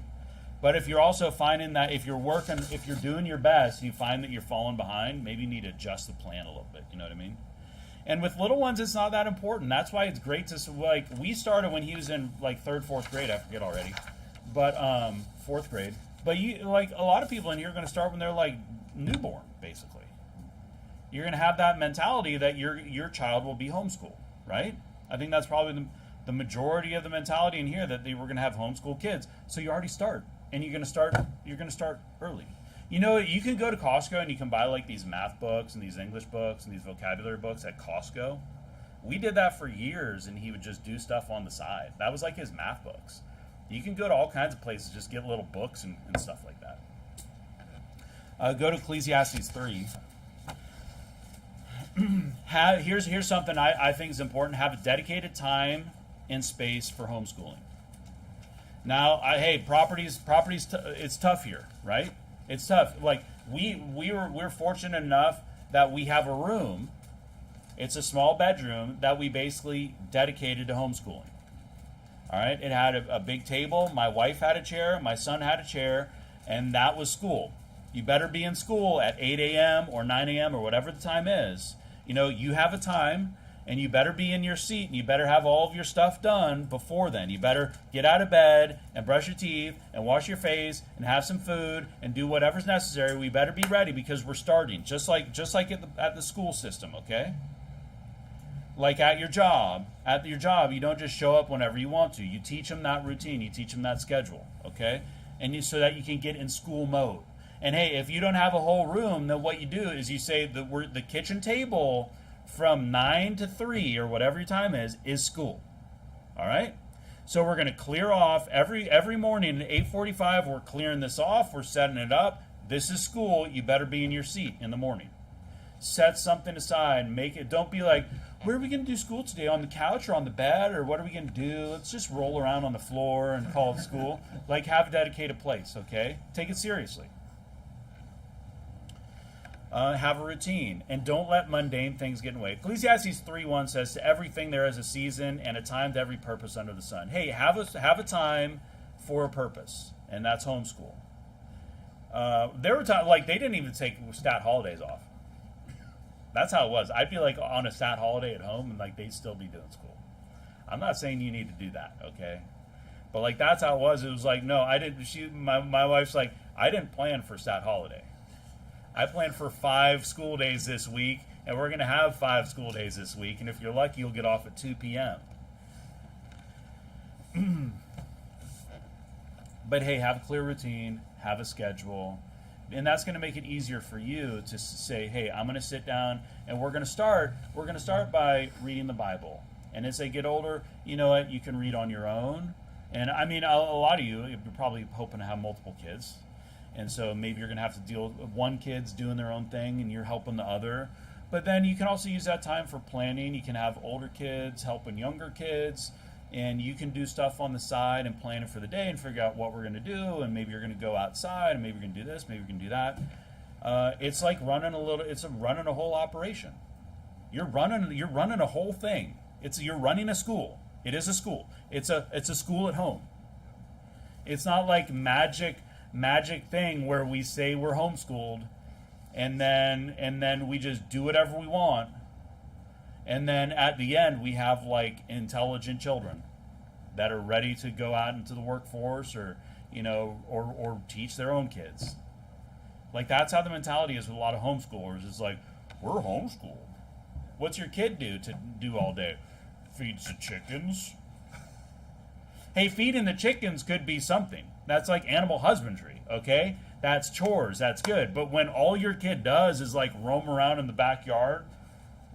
But if you're also finding that if you're doing your best, you find that you're falling behind, maybe you need to adjust the plan a little bit. You know what I mean? And with little ones, it's not that important. That's why it's great to, we started when he was in third, fourth grade. I forget already, but fourth grade. But a lot of people in here are going to start when they're newborn, basically. You're going to have that mentality that your child will be homeschooled, right? I think that's probably the majority of the mentality in here, that we're going to have homeschool kids. So you already start. And you're going to start early. You can go to Costco and you can buy these math books and these English books and these vocabulary books at Costco. We did that for years, and he would just do stuff on the side. That was his math books. You can go to all kinds of places, just get little books and stuff like that. Go to Ecclesiastes 3. Here's something I think is important. Have a dedicated time and space for homeschooling. Now, properties. It's tough here, right? It's tough. We're fortunate enough that we have a room. It's a small bedroom that we basically dedicated to homeschooling. All right. It had a big table. My wife had a chair. My son had a chair, and that was school. You better be in school at 8 a.m. or 9 a.m. or whatever the time is. You have a time. And you better be in your seat, and you better have all of your stuff done before then. You better get out of bed and brush your teeth and wash your face and have some food and do whatever's necessary. We better be ready because we're starting, just like at the school system, okay? Like at your job, you don't just show up whenever you want to. You teach them that routine. You teach them that schedule, okay? So that you can get in school mode. And hey, if you don't have a whole room, then what you do is you say the kitchen table from 9 to 3 or whatever your time is school. All right? So we're going to clear off every morning at 8:45. We're clearing this off. We're setting it up. This is school. You better be in your seat in the morning. Set something aside. Make it. Don't be like, where are we going to do school today? On the couch or on the bed? Or what are we going to do? Let's just roll around on the floor and call it school. Like, have a dedicated place, okay? Take it seriously. Have a routine. And don't let mundane things get in the way. Ecclesiastes 3:1 says, to everything there is a season and a time to every purpose under the sun. Hey, have a time for a purpose. And that's homeschool. There were times, like, they didn't even take stat holidays off. That's how it was. I'd be like on a stat holiday at home and like they'd still be doing school. I'm not saying you need to do that, okay? But like that's how it was. It was like, no, I didn't. My wife's like, I didn't plan for stat holiday. I planned for 5 school days this week, and we're gonna have 5 school days this week. And if you're lucky, you'll get off at 2 p.m. But hey, have a clear routine, have a schedule. And that's going to make it easier for you to say, hey, I'm going to sit down and we're going to start by reading the Bible. And as they get older, you know what, you can read on your own. And I mean, a lot of you're probably hoping to have multiple kids. And so maybe you're going to have to deal with one kid's doing their own thing and you're helping the other. But then you can also use that time for planning. You can have older kids helping younger kids. And you can do stuff on the side and plan it for the day and figure out what we're going to do. And maybe you're going to go outside, and maybe you're going to do this, maybe you're going to do that. It's like running a whole operation. You're running a whole thing. You're running a school. It is a school. It's a school at home. It's not like magic thing where we say we're homeschooled, and then we just do whatever we want. And then at the end, we have like intelligent children that are ready to go out into the workforce or teach their own kids. Like that's how the mentality is with a lot of homeschoolers. It's like, we're homeschooled. What's your kid do all day? Feeds the chickens. Hey, feeding the chickens could be something. That's like animal husbandry, okay? That's chores, that's good. But when all your kid does is like roam around in the backyard,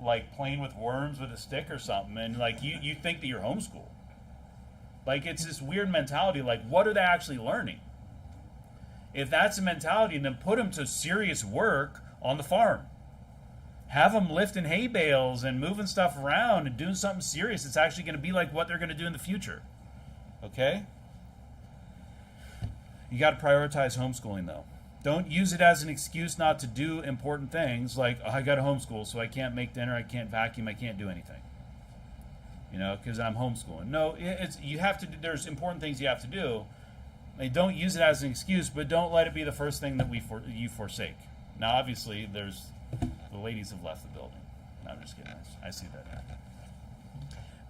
like playing with worms with a stick or something, and like you think that you're homeschooled. Like it's this weird mentality, like what are they actually learning? If that's a mentality, then put them to serious work on the farm. Have them lifting hay bales and moving stuff around and doing something serious. It's actually going to be like what they're going to do in the future. Okay? You got to prioritize homeschooling though. Don't use it as an excuse not to do important things like, oh, I got to homeschool, so I can't make dinner, I can't vacuum, I can't do anything. Because I'm homeschooling. No, you have to. There's important things you have to do. Don't use it as an excuse, but don't let it be the first thing that you forsake. Now, obviously, the ladies have left the building. No, I'm just kidding. I see that happen.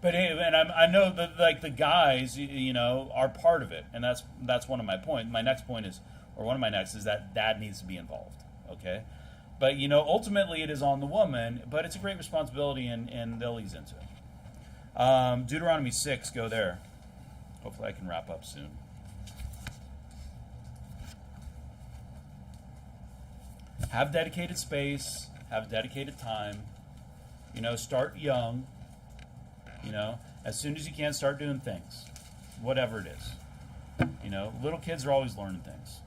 But hey, and I know that like the guys, are part of it, and that's one of my points. My next point is. Or one of my next is that dad needs to be involved, okay? But, ultimately it is on the woman, but it's a great responsibility, and they'll ease into it. Deuteronomy 6, go there. Hopefully I can wrap up soon. Have dedicated space, have dedicated time, start young, as soon as you can, start doing things, whatever it is. Little kids are always learning things.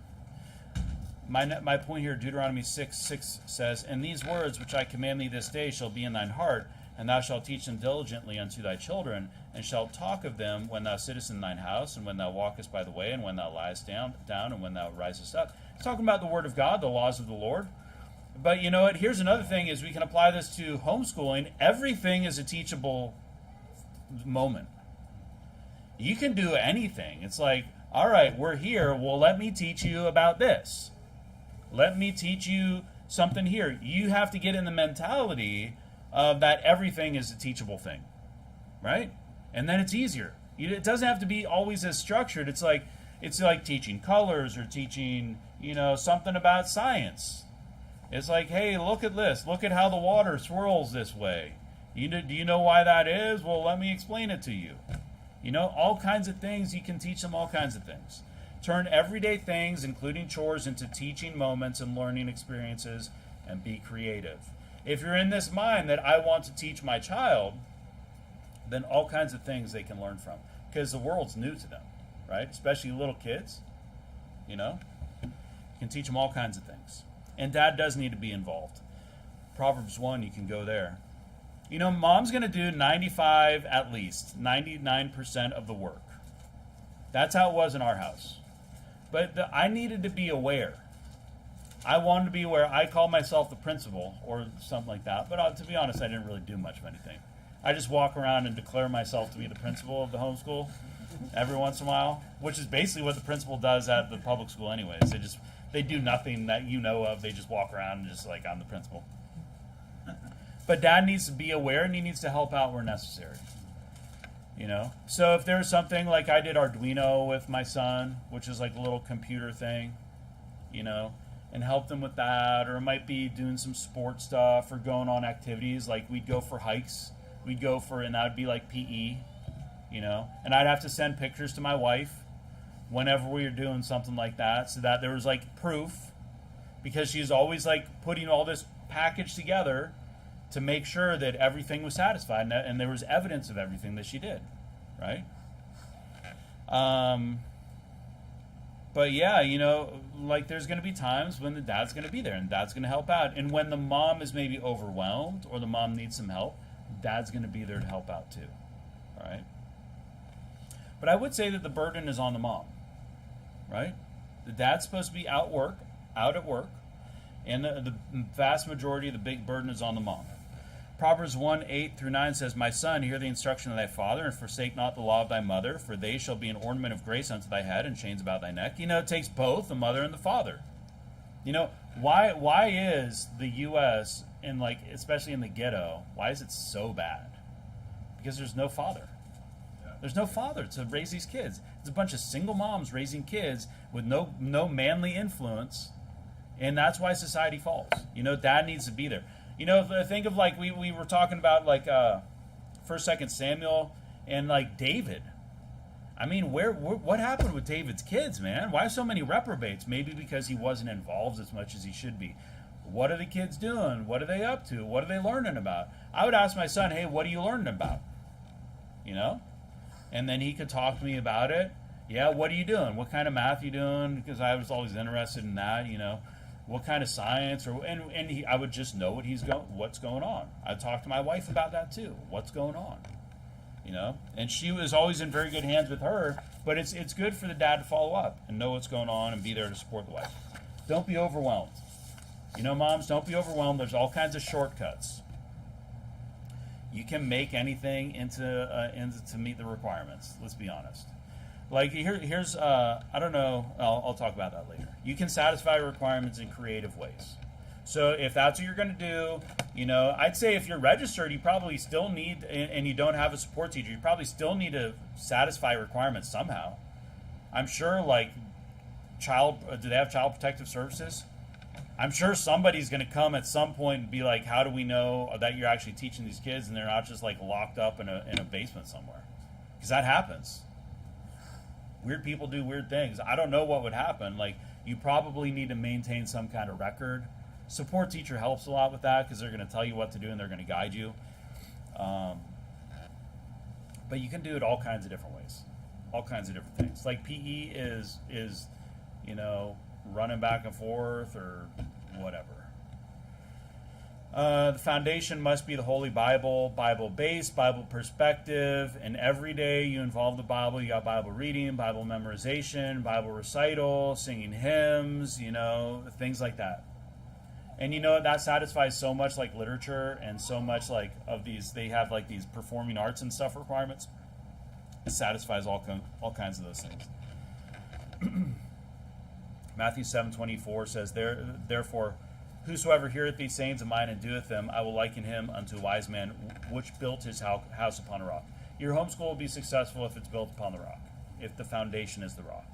My point here, Deuteronomy 6:6 says, and these words which I command thee this day shall be in thine heart, and thou shalt teach them diligently unto thy children, and shalt talk of them when thou sittest in thine house, and when thou walkest by the way, and when thou liest down, and when thou risest up. It's talking about the word of God, the laws of the Lord. But you know what? Here's another thing is we can apply this to homeschooling. Everything is a teachable moment. You can do anything. It's like, all right, we're here. Well, let me teach you about this. Let me teach you something here. You have to get in the mentality of that everything is a teachable thing, right? And then it's easier. It doesn't have to be always as structured. It's like teaching colors or teaching, something about science. It's like, hey, look at this. Look at how the water swirls this way. Do you know why that is? Well, let me explain it to you. All kinds of things. You can teach them all kinds of things. Turn everyday things, including chores, into teaching moments and learning experiences, and be creative. If you're in this mind that I want to teach my child, then all kinds of things they can learn from, because the world's new to them, right? Especially little kids. You can teach them all kinds of things. And dad does need to be involved. Proverbs 1, you can go there. Mom's going to do 95, at least 99% of the work. That's how it was in our house. But I needed to be aware. I wanted to be aware. I call myself the principal or something like that. But to be honest, I didn't really do much of anything. I just walk around and declare myself to be the principal of the homeschool every once in a while, which is basically what the principal does at the public school anyways. They do nothing that you know of. They just walk around and just like, I'm the principal. But dad needs to be aware, and he needs to help out where necessary. So if there's something like I did Arduino with my son, which is like a little computer thing, and help them with that, or it might be doing some sports stuff or going on activities. Like we'd go for hikes, and that would be like PE, and I'd have to send pictures to my wife whenever we were doing something like that, so that there was like proof, because she's always like putting all this package together to make sure that everything was satisfied, and there was evidence of everything that she did, right? But yeah, like there's going to be times when the dad's going to be there, and dad's going to help out. And when the mom is maybe overwhelmed, or the mom needs some help, dad's going to be there to help out too, all right? But I would say that the burden is on the mom, right? The dad's supposed to be out at work, and the vast majority of the big burden is on the mom. Proverbs 1, 8 through 9 says, My son, hear the instruction of thy father, and forsake not the law of thy mother, for they shall be an ornament of grace unto thy head, and chains about thy neck. It takes both the mother and the father. Why is the U.S., especially in the ghetto, why is it so bad? Because there's no father. There's no father to raise these kids. It's a bunch of single moms raising kids with no manly influence, and that's why society falls. Dad needs to be there. Think of like we were talking about like 1st, 2nd Samuel and like David. I mean, what happened with David's kids, man? Why so many reprobates? Maybe because he wasn't involved as much as he should be. What are the kids doing? What are they up to? What are they learning about? I would ask my son, hey, what are you learning about? And then he could talk to me about it. Yeah, what are you doing? What kind of math are you doing? Because I was always interested in that, What kind of science, I would just know what's going on. I'd talk to my wife about that too. What's going on, And she was always in very good hands with her. But it's good for the dad to follow up and know what's going on and be there to support the wife. Don't be overwhelmed. Moms, don't be overwhelmed. There's all kinds of shortcuts. You can make anything to meet the requirements. Let's be honest. Like here's I don't know. I'll talk about that later. You can satisfy requirements in creative ways. So if that's what you're going to do, I'd say if you're registered, you probably still need, and you don't have a support teacher, you probably still need to satisfy requirements somehow. I'm sure, do they have child protective services? I'm sure somebody's going to come at some point and be like, how do we know that you're actually teaching these kids and they're not just like locked up in a basement somewhere? Because that happens. Weird people do weird things. I don't know what would happen. You probably need to maintain some kind of record. Support teacher helps a lot with that because they're going to tell you what to do and they're going to guide you. But you can do it all kinds of different ways. All kinds of different things. Like PE is running back and forth or whatever. The foundation must be the Holy Bible, Bible-based, Bible perspective, and every day you involve the Bible. You got Bible reading, Bible memorization, Bible recital, singing hymns, things like that. And that satisfies so much like literature and so much like of these, they have like these performing arts and stuff requirements. It satisfies all kinds of those things. Matthew 7:24 says, Therefore, whosoever heareth these sayings of mine and doeth them, I will liken him unto a wise man which built his house upon a rock. Your homeschool will be successful if it's built upon the rock, if the foundation is the rock.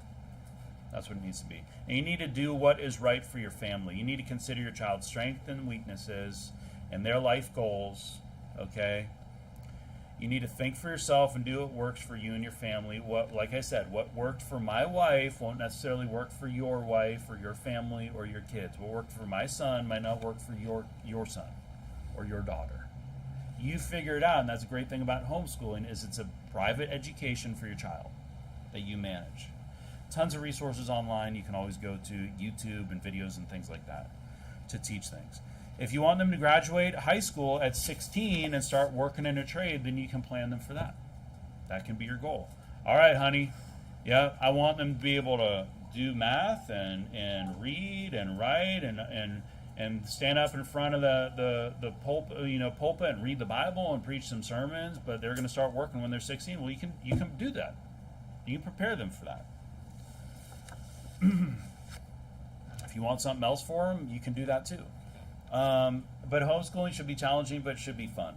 That's what it needs to be. And you need to do what is right for your family. You need to consider your child's strengths and weaknesses and their life goals okay? You need to think for yourself and do what works for you and your family. What, like I said, what worked for my wife won't necessarily work for your wife or your family or your kids. What worked for my son might not work for your son or your daughter. You figure it out, and that's a great thing about homeschooling is it's a private education for your child that you manage. Tons of resources online. You can always go to YouTube and videos and things like that to teach things. If you want them to graduate high school at 16 and start working in a trade, then you can plan them for that. That can be your goal. All right, honey. Yeah, I want them to be able to do math and read and write and stand up in front of the pulpit and read the Bible and preach some sermons, but they're going to start working when they're 16. Well, you can do that. You can prepare them for that. If you want something else for them, you can do that too. But homeschooling should be challenging, but it should be fun.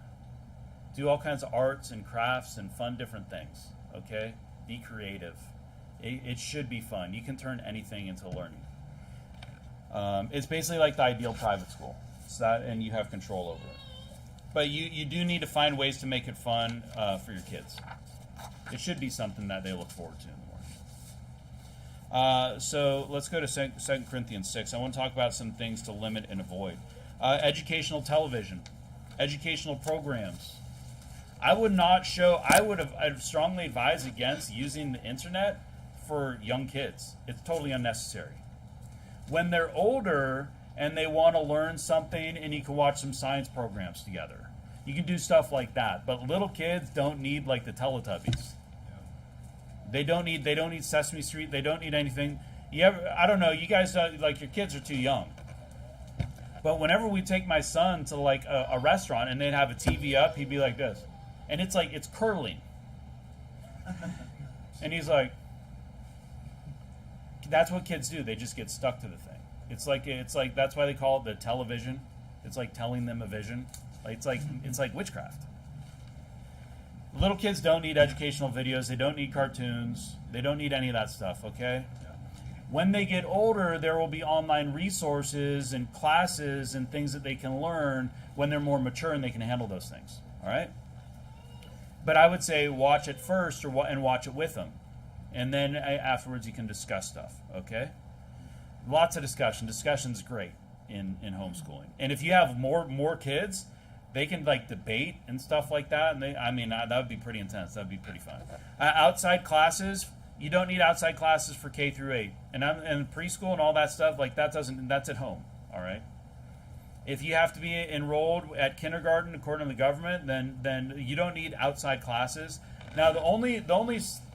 Do all kinds of arts and crafts and fun different things, okay? Be creative. It should be fun. You can turn anything into learning. It's basically like the ideal private school, and you have control over it. But you do need to find ways to make it fun for your kids. It should be something that they look forward to in the morning. So let's go to 2 Corinthians 6. I want to talk about some things to limit and avoid. Educational television, educational programs. I'd strongly advise against using the internet for young kids. It's totally unnecessary. When they're older and they want to learn something, and you can watch some science programs together. You can do stuff like that. But little kids don't need like the Teletubbies. They don't need Sesame Street. They don't need anything. I don't know. You guys like your kids are too young. But whenever we take my son to like a restaurant and they'd have a TV up, he'd be like this, and it's like it's curling, and he's like, that's what kids do. They just get stuck to the thing. It's like that's why they call it the television. It's like telling them a vision. It's like witchcraft. Little kids don't need educational videos. They don't need cartoons. They don't need any of that stuff, okay? When they get older, there will be online resources and classes and things that they can learn when they're more mature and they can handle those things, all right? But I would say watch it first and watch it with them. And then afterwards you can discuss stuff, okay? Lots of discussion. Discussion's great in homeschooling. And if you have more kids, they can like debate and stuff like that. And that would be pretty intense. That would be pretty fun. Outside classes, you don't need outside classes for K through 8. And preschool and all that stuff, like that's at home, all right? If you have to be enrolled at kindergarten according to the government, then you don't need outside classes. Now the only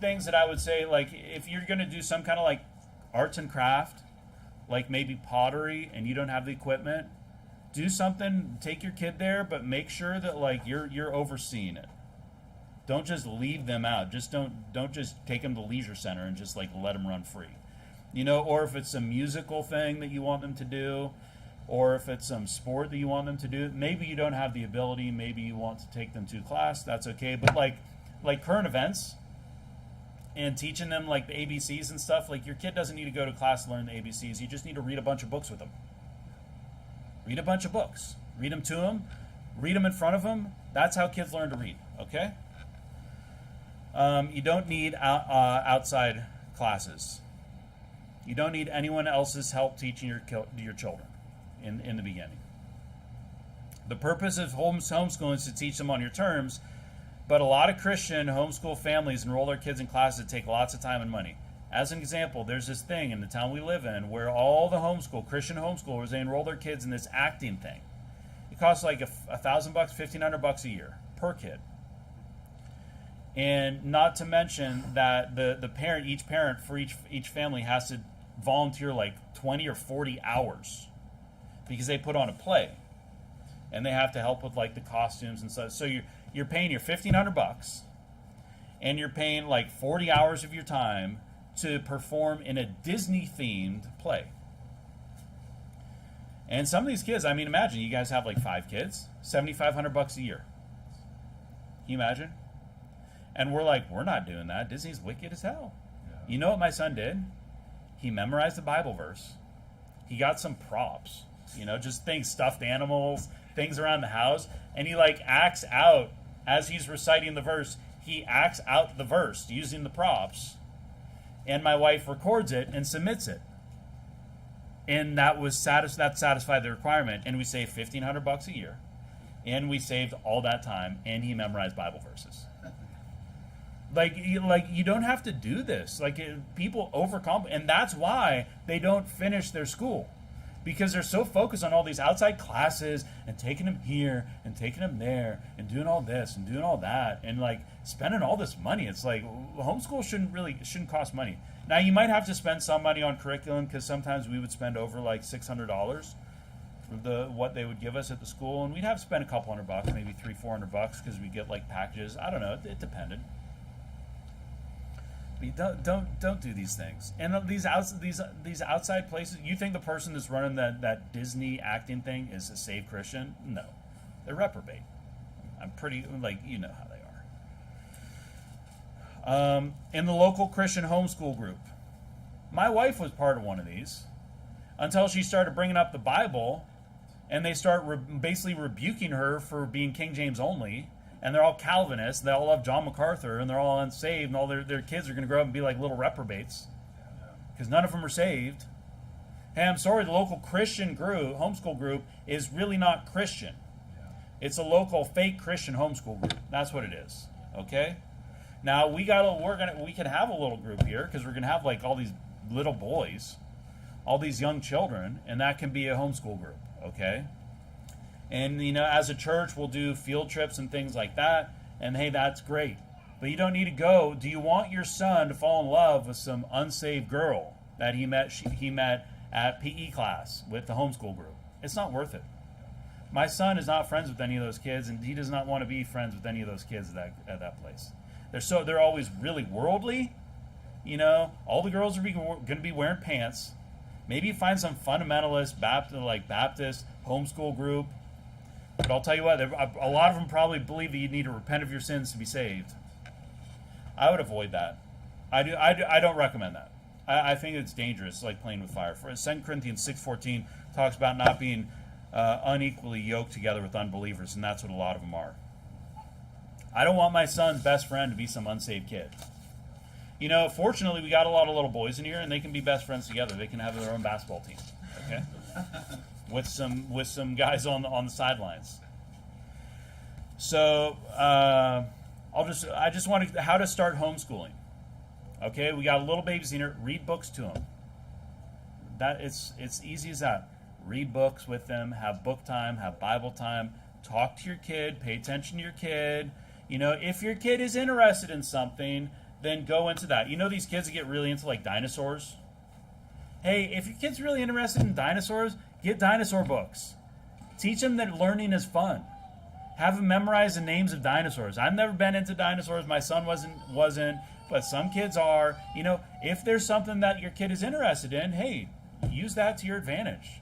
things that I would say, like if you're going to do some kind of like arts and craft, like maybe pottery, and you don't have the equipment, do something, take your kid there, but make sure that like you're overseeing it. Don't just leave them out. Just don't just take them to leisure center and just like let them run free. Or if it's a musical thing that you want them to do, or if it's some sport that you want them to do, maybe you don't have the ability, maybe you want to take them to class, that's okay. But like current events and teaching them like the ABCs and stuff, like your kid doesn't need to go to class to learn the ABCs. You just need to read a bunch of books with them. Read a bunch of books. Read them to them. Read them in front of them. That's how kids learn to read, okay? You don't need outside classes. You don't need anyone else's help teaching your children in the beginning. The purpose of homeschooling is to teach them on your terms, but a lot of Christian homeschool families enroll their kids in classes that take lots of time and money. As an example, there's this thing in the town we live in where all the Christian homeschoolers, they enroll their kids in this acting thing. It costs like $1,000, $1,500 a year per kid. And not to mention that each parent for each family has to volunteer like 20 or 40 hours because they put on a play, and they have to help with like the costumes and stuff. So you're paying your $1,500, and you're paying like 40 hours of your time to perform in a Disney-themed play. And some of these kids, imagine you guys have like 5 kids, $7,500 a year. Can you imagine? And we're not doing that. Disney's wicked as hell. Yeah. You know what my son did? He memorized the Bible verse. He got some props, just things, stuffed animals, things around the house, and he like acts out as he's reciting the verse. He acts out the verse using the props, and my wife records it and submits it. And that satisfied the requirement, and we saved $1,500 a year, and we saved all that time, and he memorized Bible verses. Like you don't have to do this. People overcomplicate, and that's why they don't finish their school, because they're so focused on all these outside classes and taking them here and taking them there and doing all this and doing all that and like spending all this money. It's like homeschool shouldn't cost money. Now you might have to spend some money on curriculum, because sometimes we would spend over like $600 for what they would give us at the school, and we'd have to spend a couple $100, maybe $300-400, because we get like packages. I don't know. It depended. But don't do these things. And these outside places. You think the person that's running that Disney acting thing is a saved Christian? No, they're reprobate. I'm pretty you know how they are. In the local Christian homeschool group, my wife was part of one of these until she started bringing up the Bible, and they start basically rebuking her for being King James only. And they're all Calvinists. They all love John MacArthur, and they're all unsaved, and all their kids are going to grow up and be like little reprobates because none of them are saved. Hey, I'm sorry, the local Christian group, homeschool group, is really not Christian. It's a local fake Christian homeschool group. That's what it is. Okay. Now we can have a little group here, because we're going to have like all these little boys, all these young children, and that can be a homeschool group. Okay. And, as a church, we'll do field trips and things like that. And, hey, that's great. But you don't need to go. Do you want your son to fall in love with some unsaved girl that he met at PE class with the homeschool group? It's not worth it. My son is not friends with any of those kids, and he does not want to be friends with any of those kids at that place. They're always really worldly. All the girls are going to be wearing pants. Maybe you find some fundamentalist Baptist homeschool group. But I'll tell you what, a lot of them probably believe that you need to repent of your sins to be saved. I would avoid that. I don't recommend that. I think it's dangerous, like playing with fire. 2 Corinthians 6:14 talks about not being unequally yoked together with unbelievers, and that's what a lot of them are. I don't want my son's best friend to be some unsaved kid. Fortunately, we got a lot of little boys in here, and they can be best friends together. They can have their own basketball team. Okay. With some guys on the sidelines. So I just wanted how to start homeschooling. Okay, we got little babies in here. Read books to them. It's easy as that. Read books with them. Have book time. Have Bible time. Talk to your kid. Pay attention to your kid. If your kid is interested in something, then go into that. These kids that get really into like dinosaurs. Hey, if your kid's really interested in dinosaurs, get dinosaur books. Teach them that learning is fun. Have them memorize the names of dinosaurs. I've never been into dinosaurs. My son wasn't, but some kids are. If there's something that your kid is interested in, hey, use that to your advantage.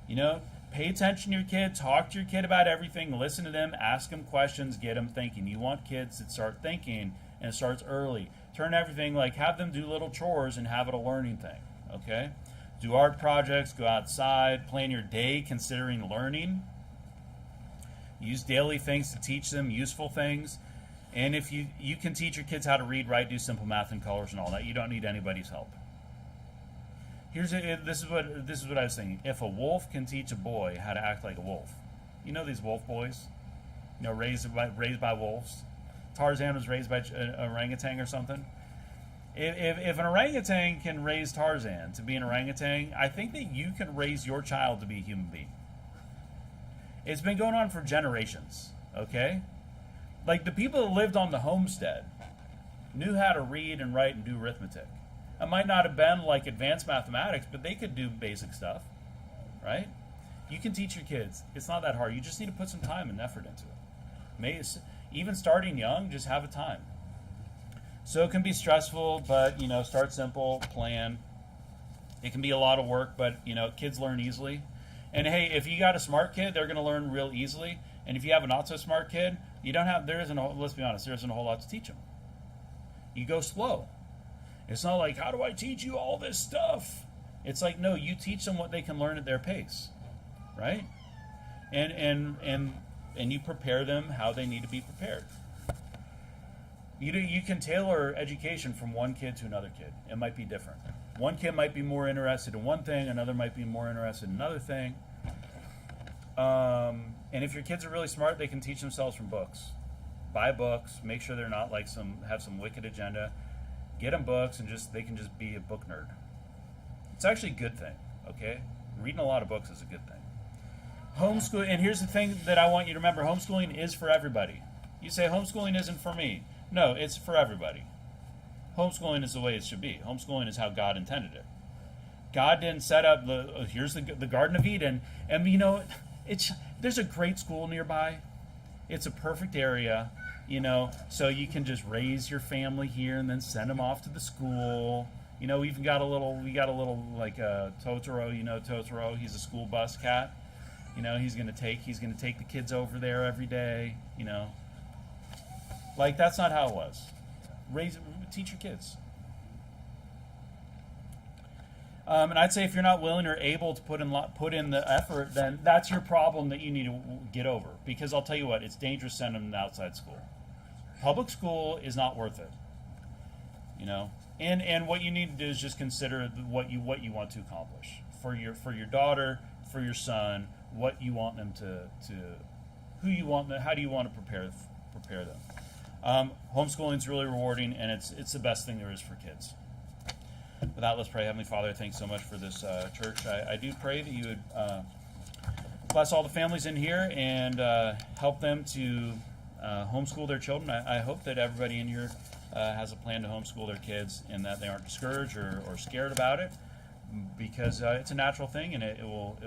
Pay attention to your kid. Talk to your kid about everything. Listen to them. Ask them questions. Get them thinking. You want kids that start thinking, and it starts early. Turn everything, have them do little chores and have it a learning thing. Okay? Do art projects, go outside, plan your day considering learning. Use daily things to teach them useful things. And if you can teach your kids how to read, write, do simple math and colors and all that, you don't need anybody's help. This is what I was thinking. If a wolf can teach a boy how to act like a wolf, these wolf boys, raised by wolves. Tarzan was raised by an orangutan or something. If an orangutan can raise Tarzan to be an orangutan, I think that you can raise your child to be a human being. It's been going on for generations, okay? Like the people that lived on the homestead knew how to read and write and do arithmetic. It might not have been like advanced mathematics, but they could do basic stuff, right? You can teach your kids. It's not that hard. You just need to put some time and effort into it. Even starting young, just have a time. So it can be stressful, but, start simple, plan. It can be a lot of work, but, kids learn easily. And, hey, if you got a smart kid, they're going to learn real easily. And if you have a not-so-smart kid, let's be honest, there isn't a whole lot to teach them. You go slow. It's not like, how do I teach you all this stuff? It's like, no, you teach them what they can learn at their pace, right? and you prepare them how they need to be prepared. You can tailor education from one kid to another kid. It might be different. One kid might be more interested in one thing, another might be more interested in another thing. And if your kids are really smart, they can teach themselves from books. Buy books. Make sure they're not like have some wicked agenda. Get them books, and they can just be a book nerd. It's actually a good thing. Okay, reading a lot of books is a good thing. Homeschooling, and here's the thing that I want you to remember: homeschooling is for everybody. You say homeschooling isn't for me. No, it's for everybody. Homeschooling is the way it should be. Homeschooling is how God intended it. God didn't set up here's the Garden of Eden, and there's a great school nearby. It's a perfect area, so you can just raise your family here and then send them off to the school. We got a little like Totoro. Totoro. He's a school bus cat. He's gonna take the kids over there every day. Like, that's not how it was. Teach your kids. And I'd say if you're not willing or able to put in the effort, then that's your problem that you need to get over. Because I'll tell you what, it's dangerous sending them to outside school. Public school is not worth it. And what you need to do is just consider what you want to accomplish for your daughter, for your son, what you want them who you want them, how do you want to prepare them. Homeschooling is really rewarding, and it's the best thing there is for kids. With that, let's pray. Heavenly Father, thanks so much for this church. I do pray that you would bless all the families in here and help them to homeschool their children. I hope that everybody in here has a plan to homeschool their kids and that they aren't discouraged or scared about it, because it's a natural thing, and it will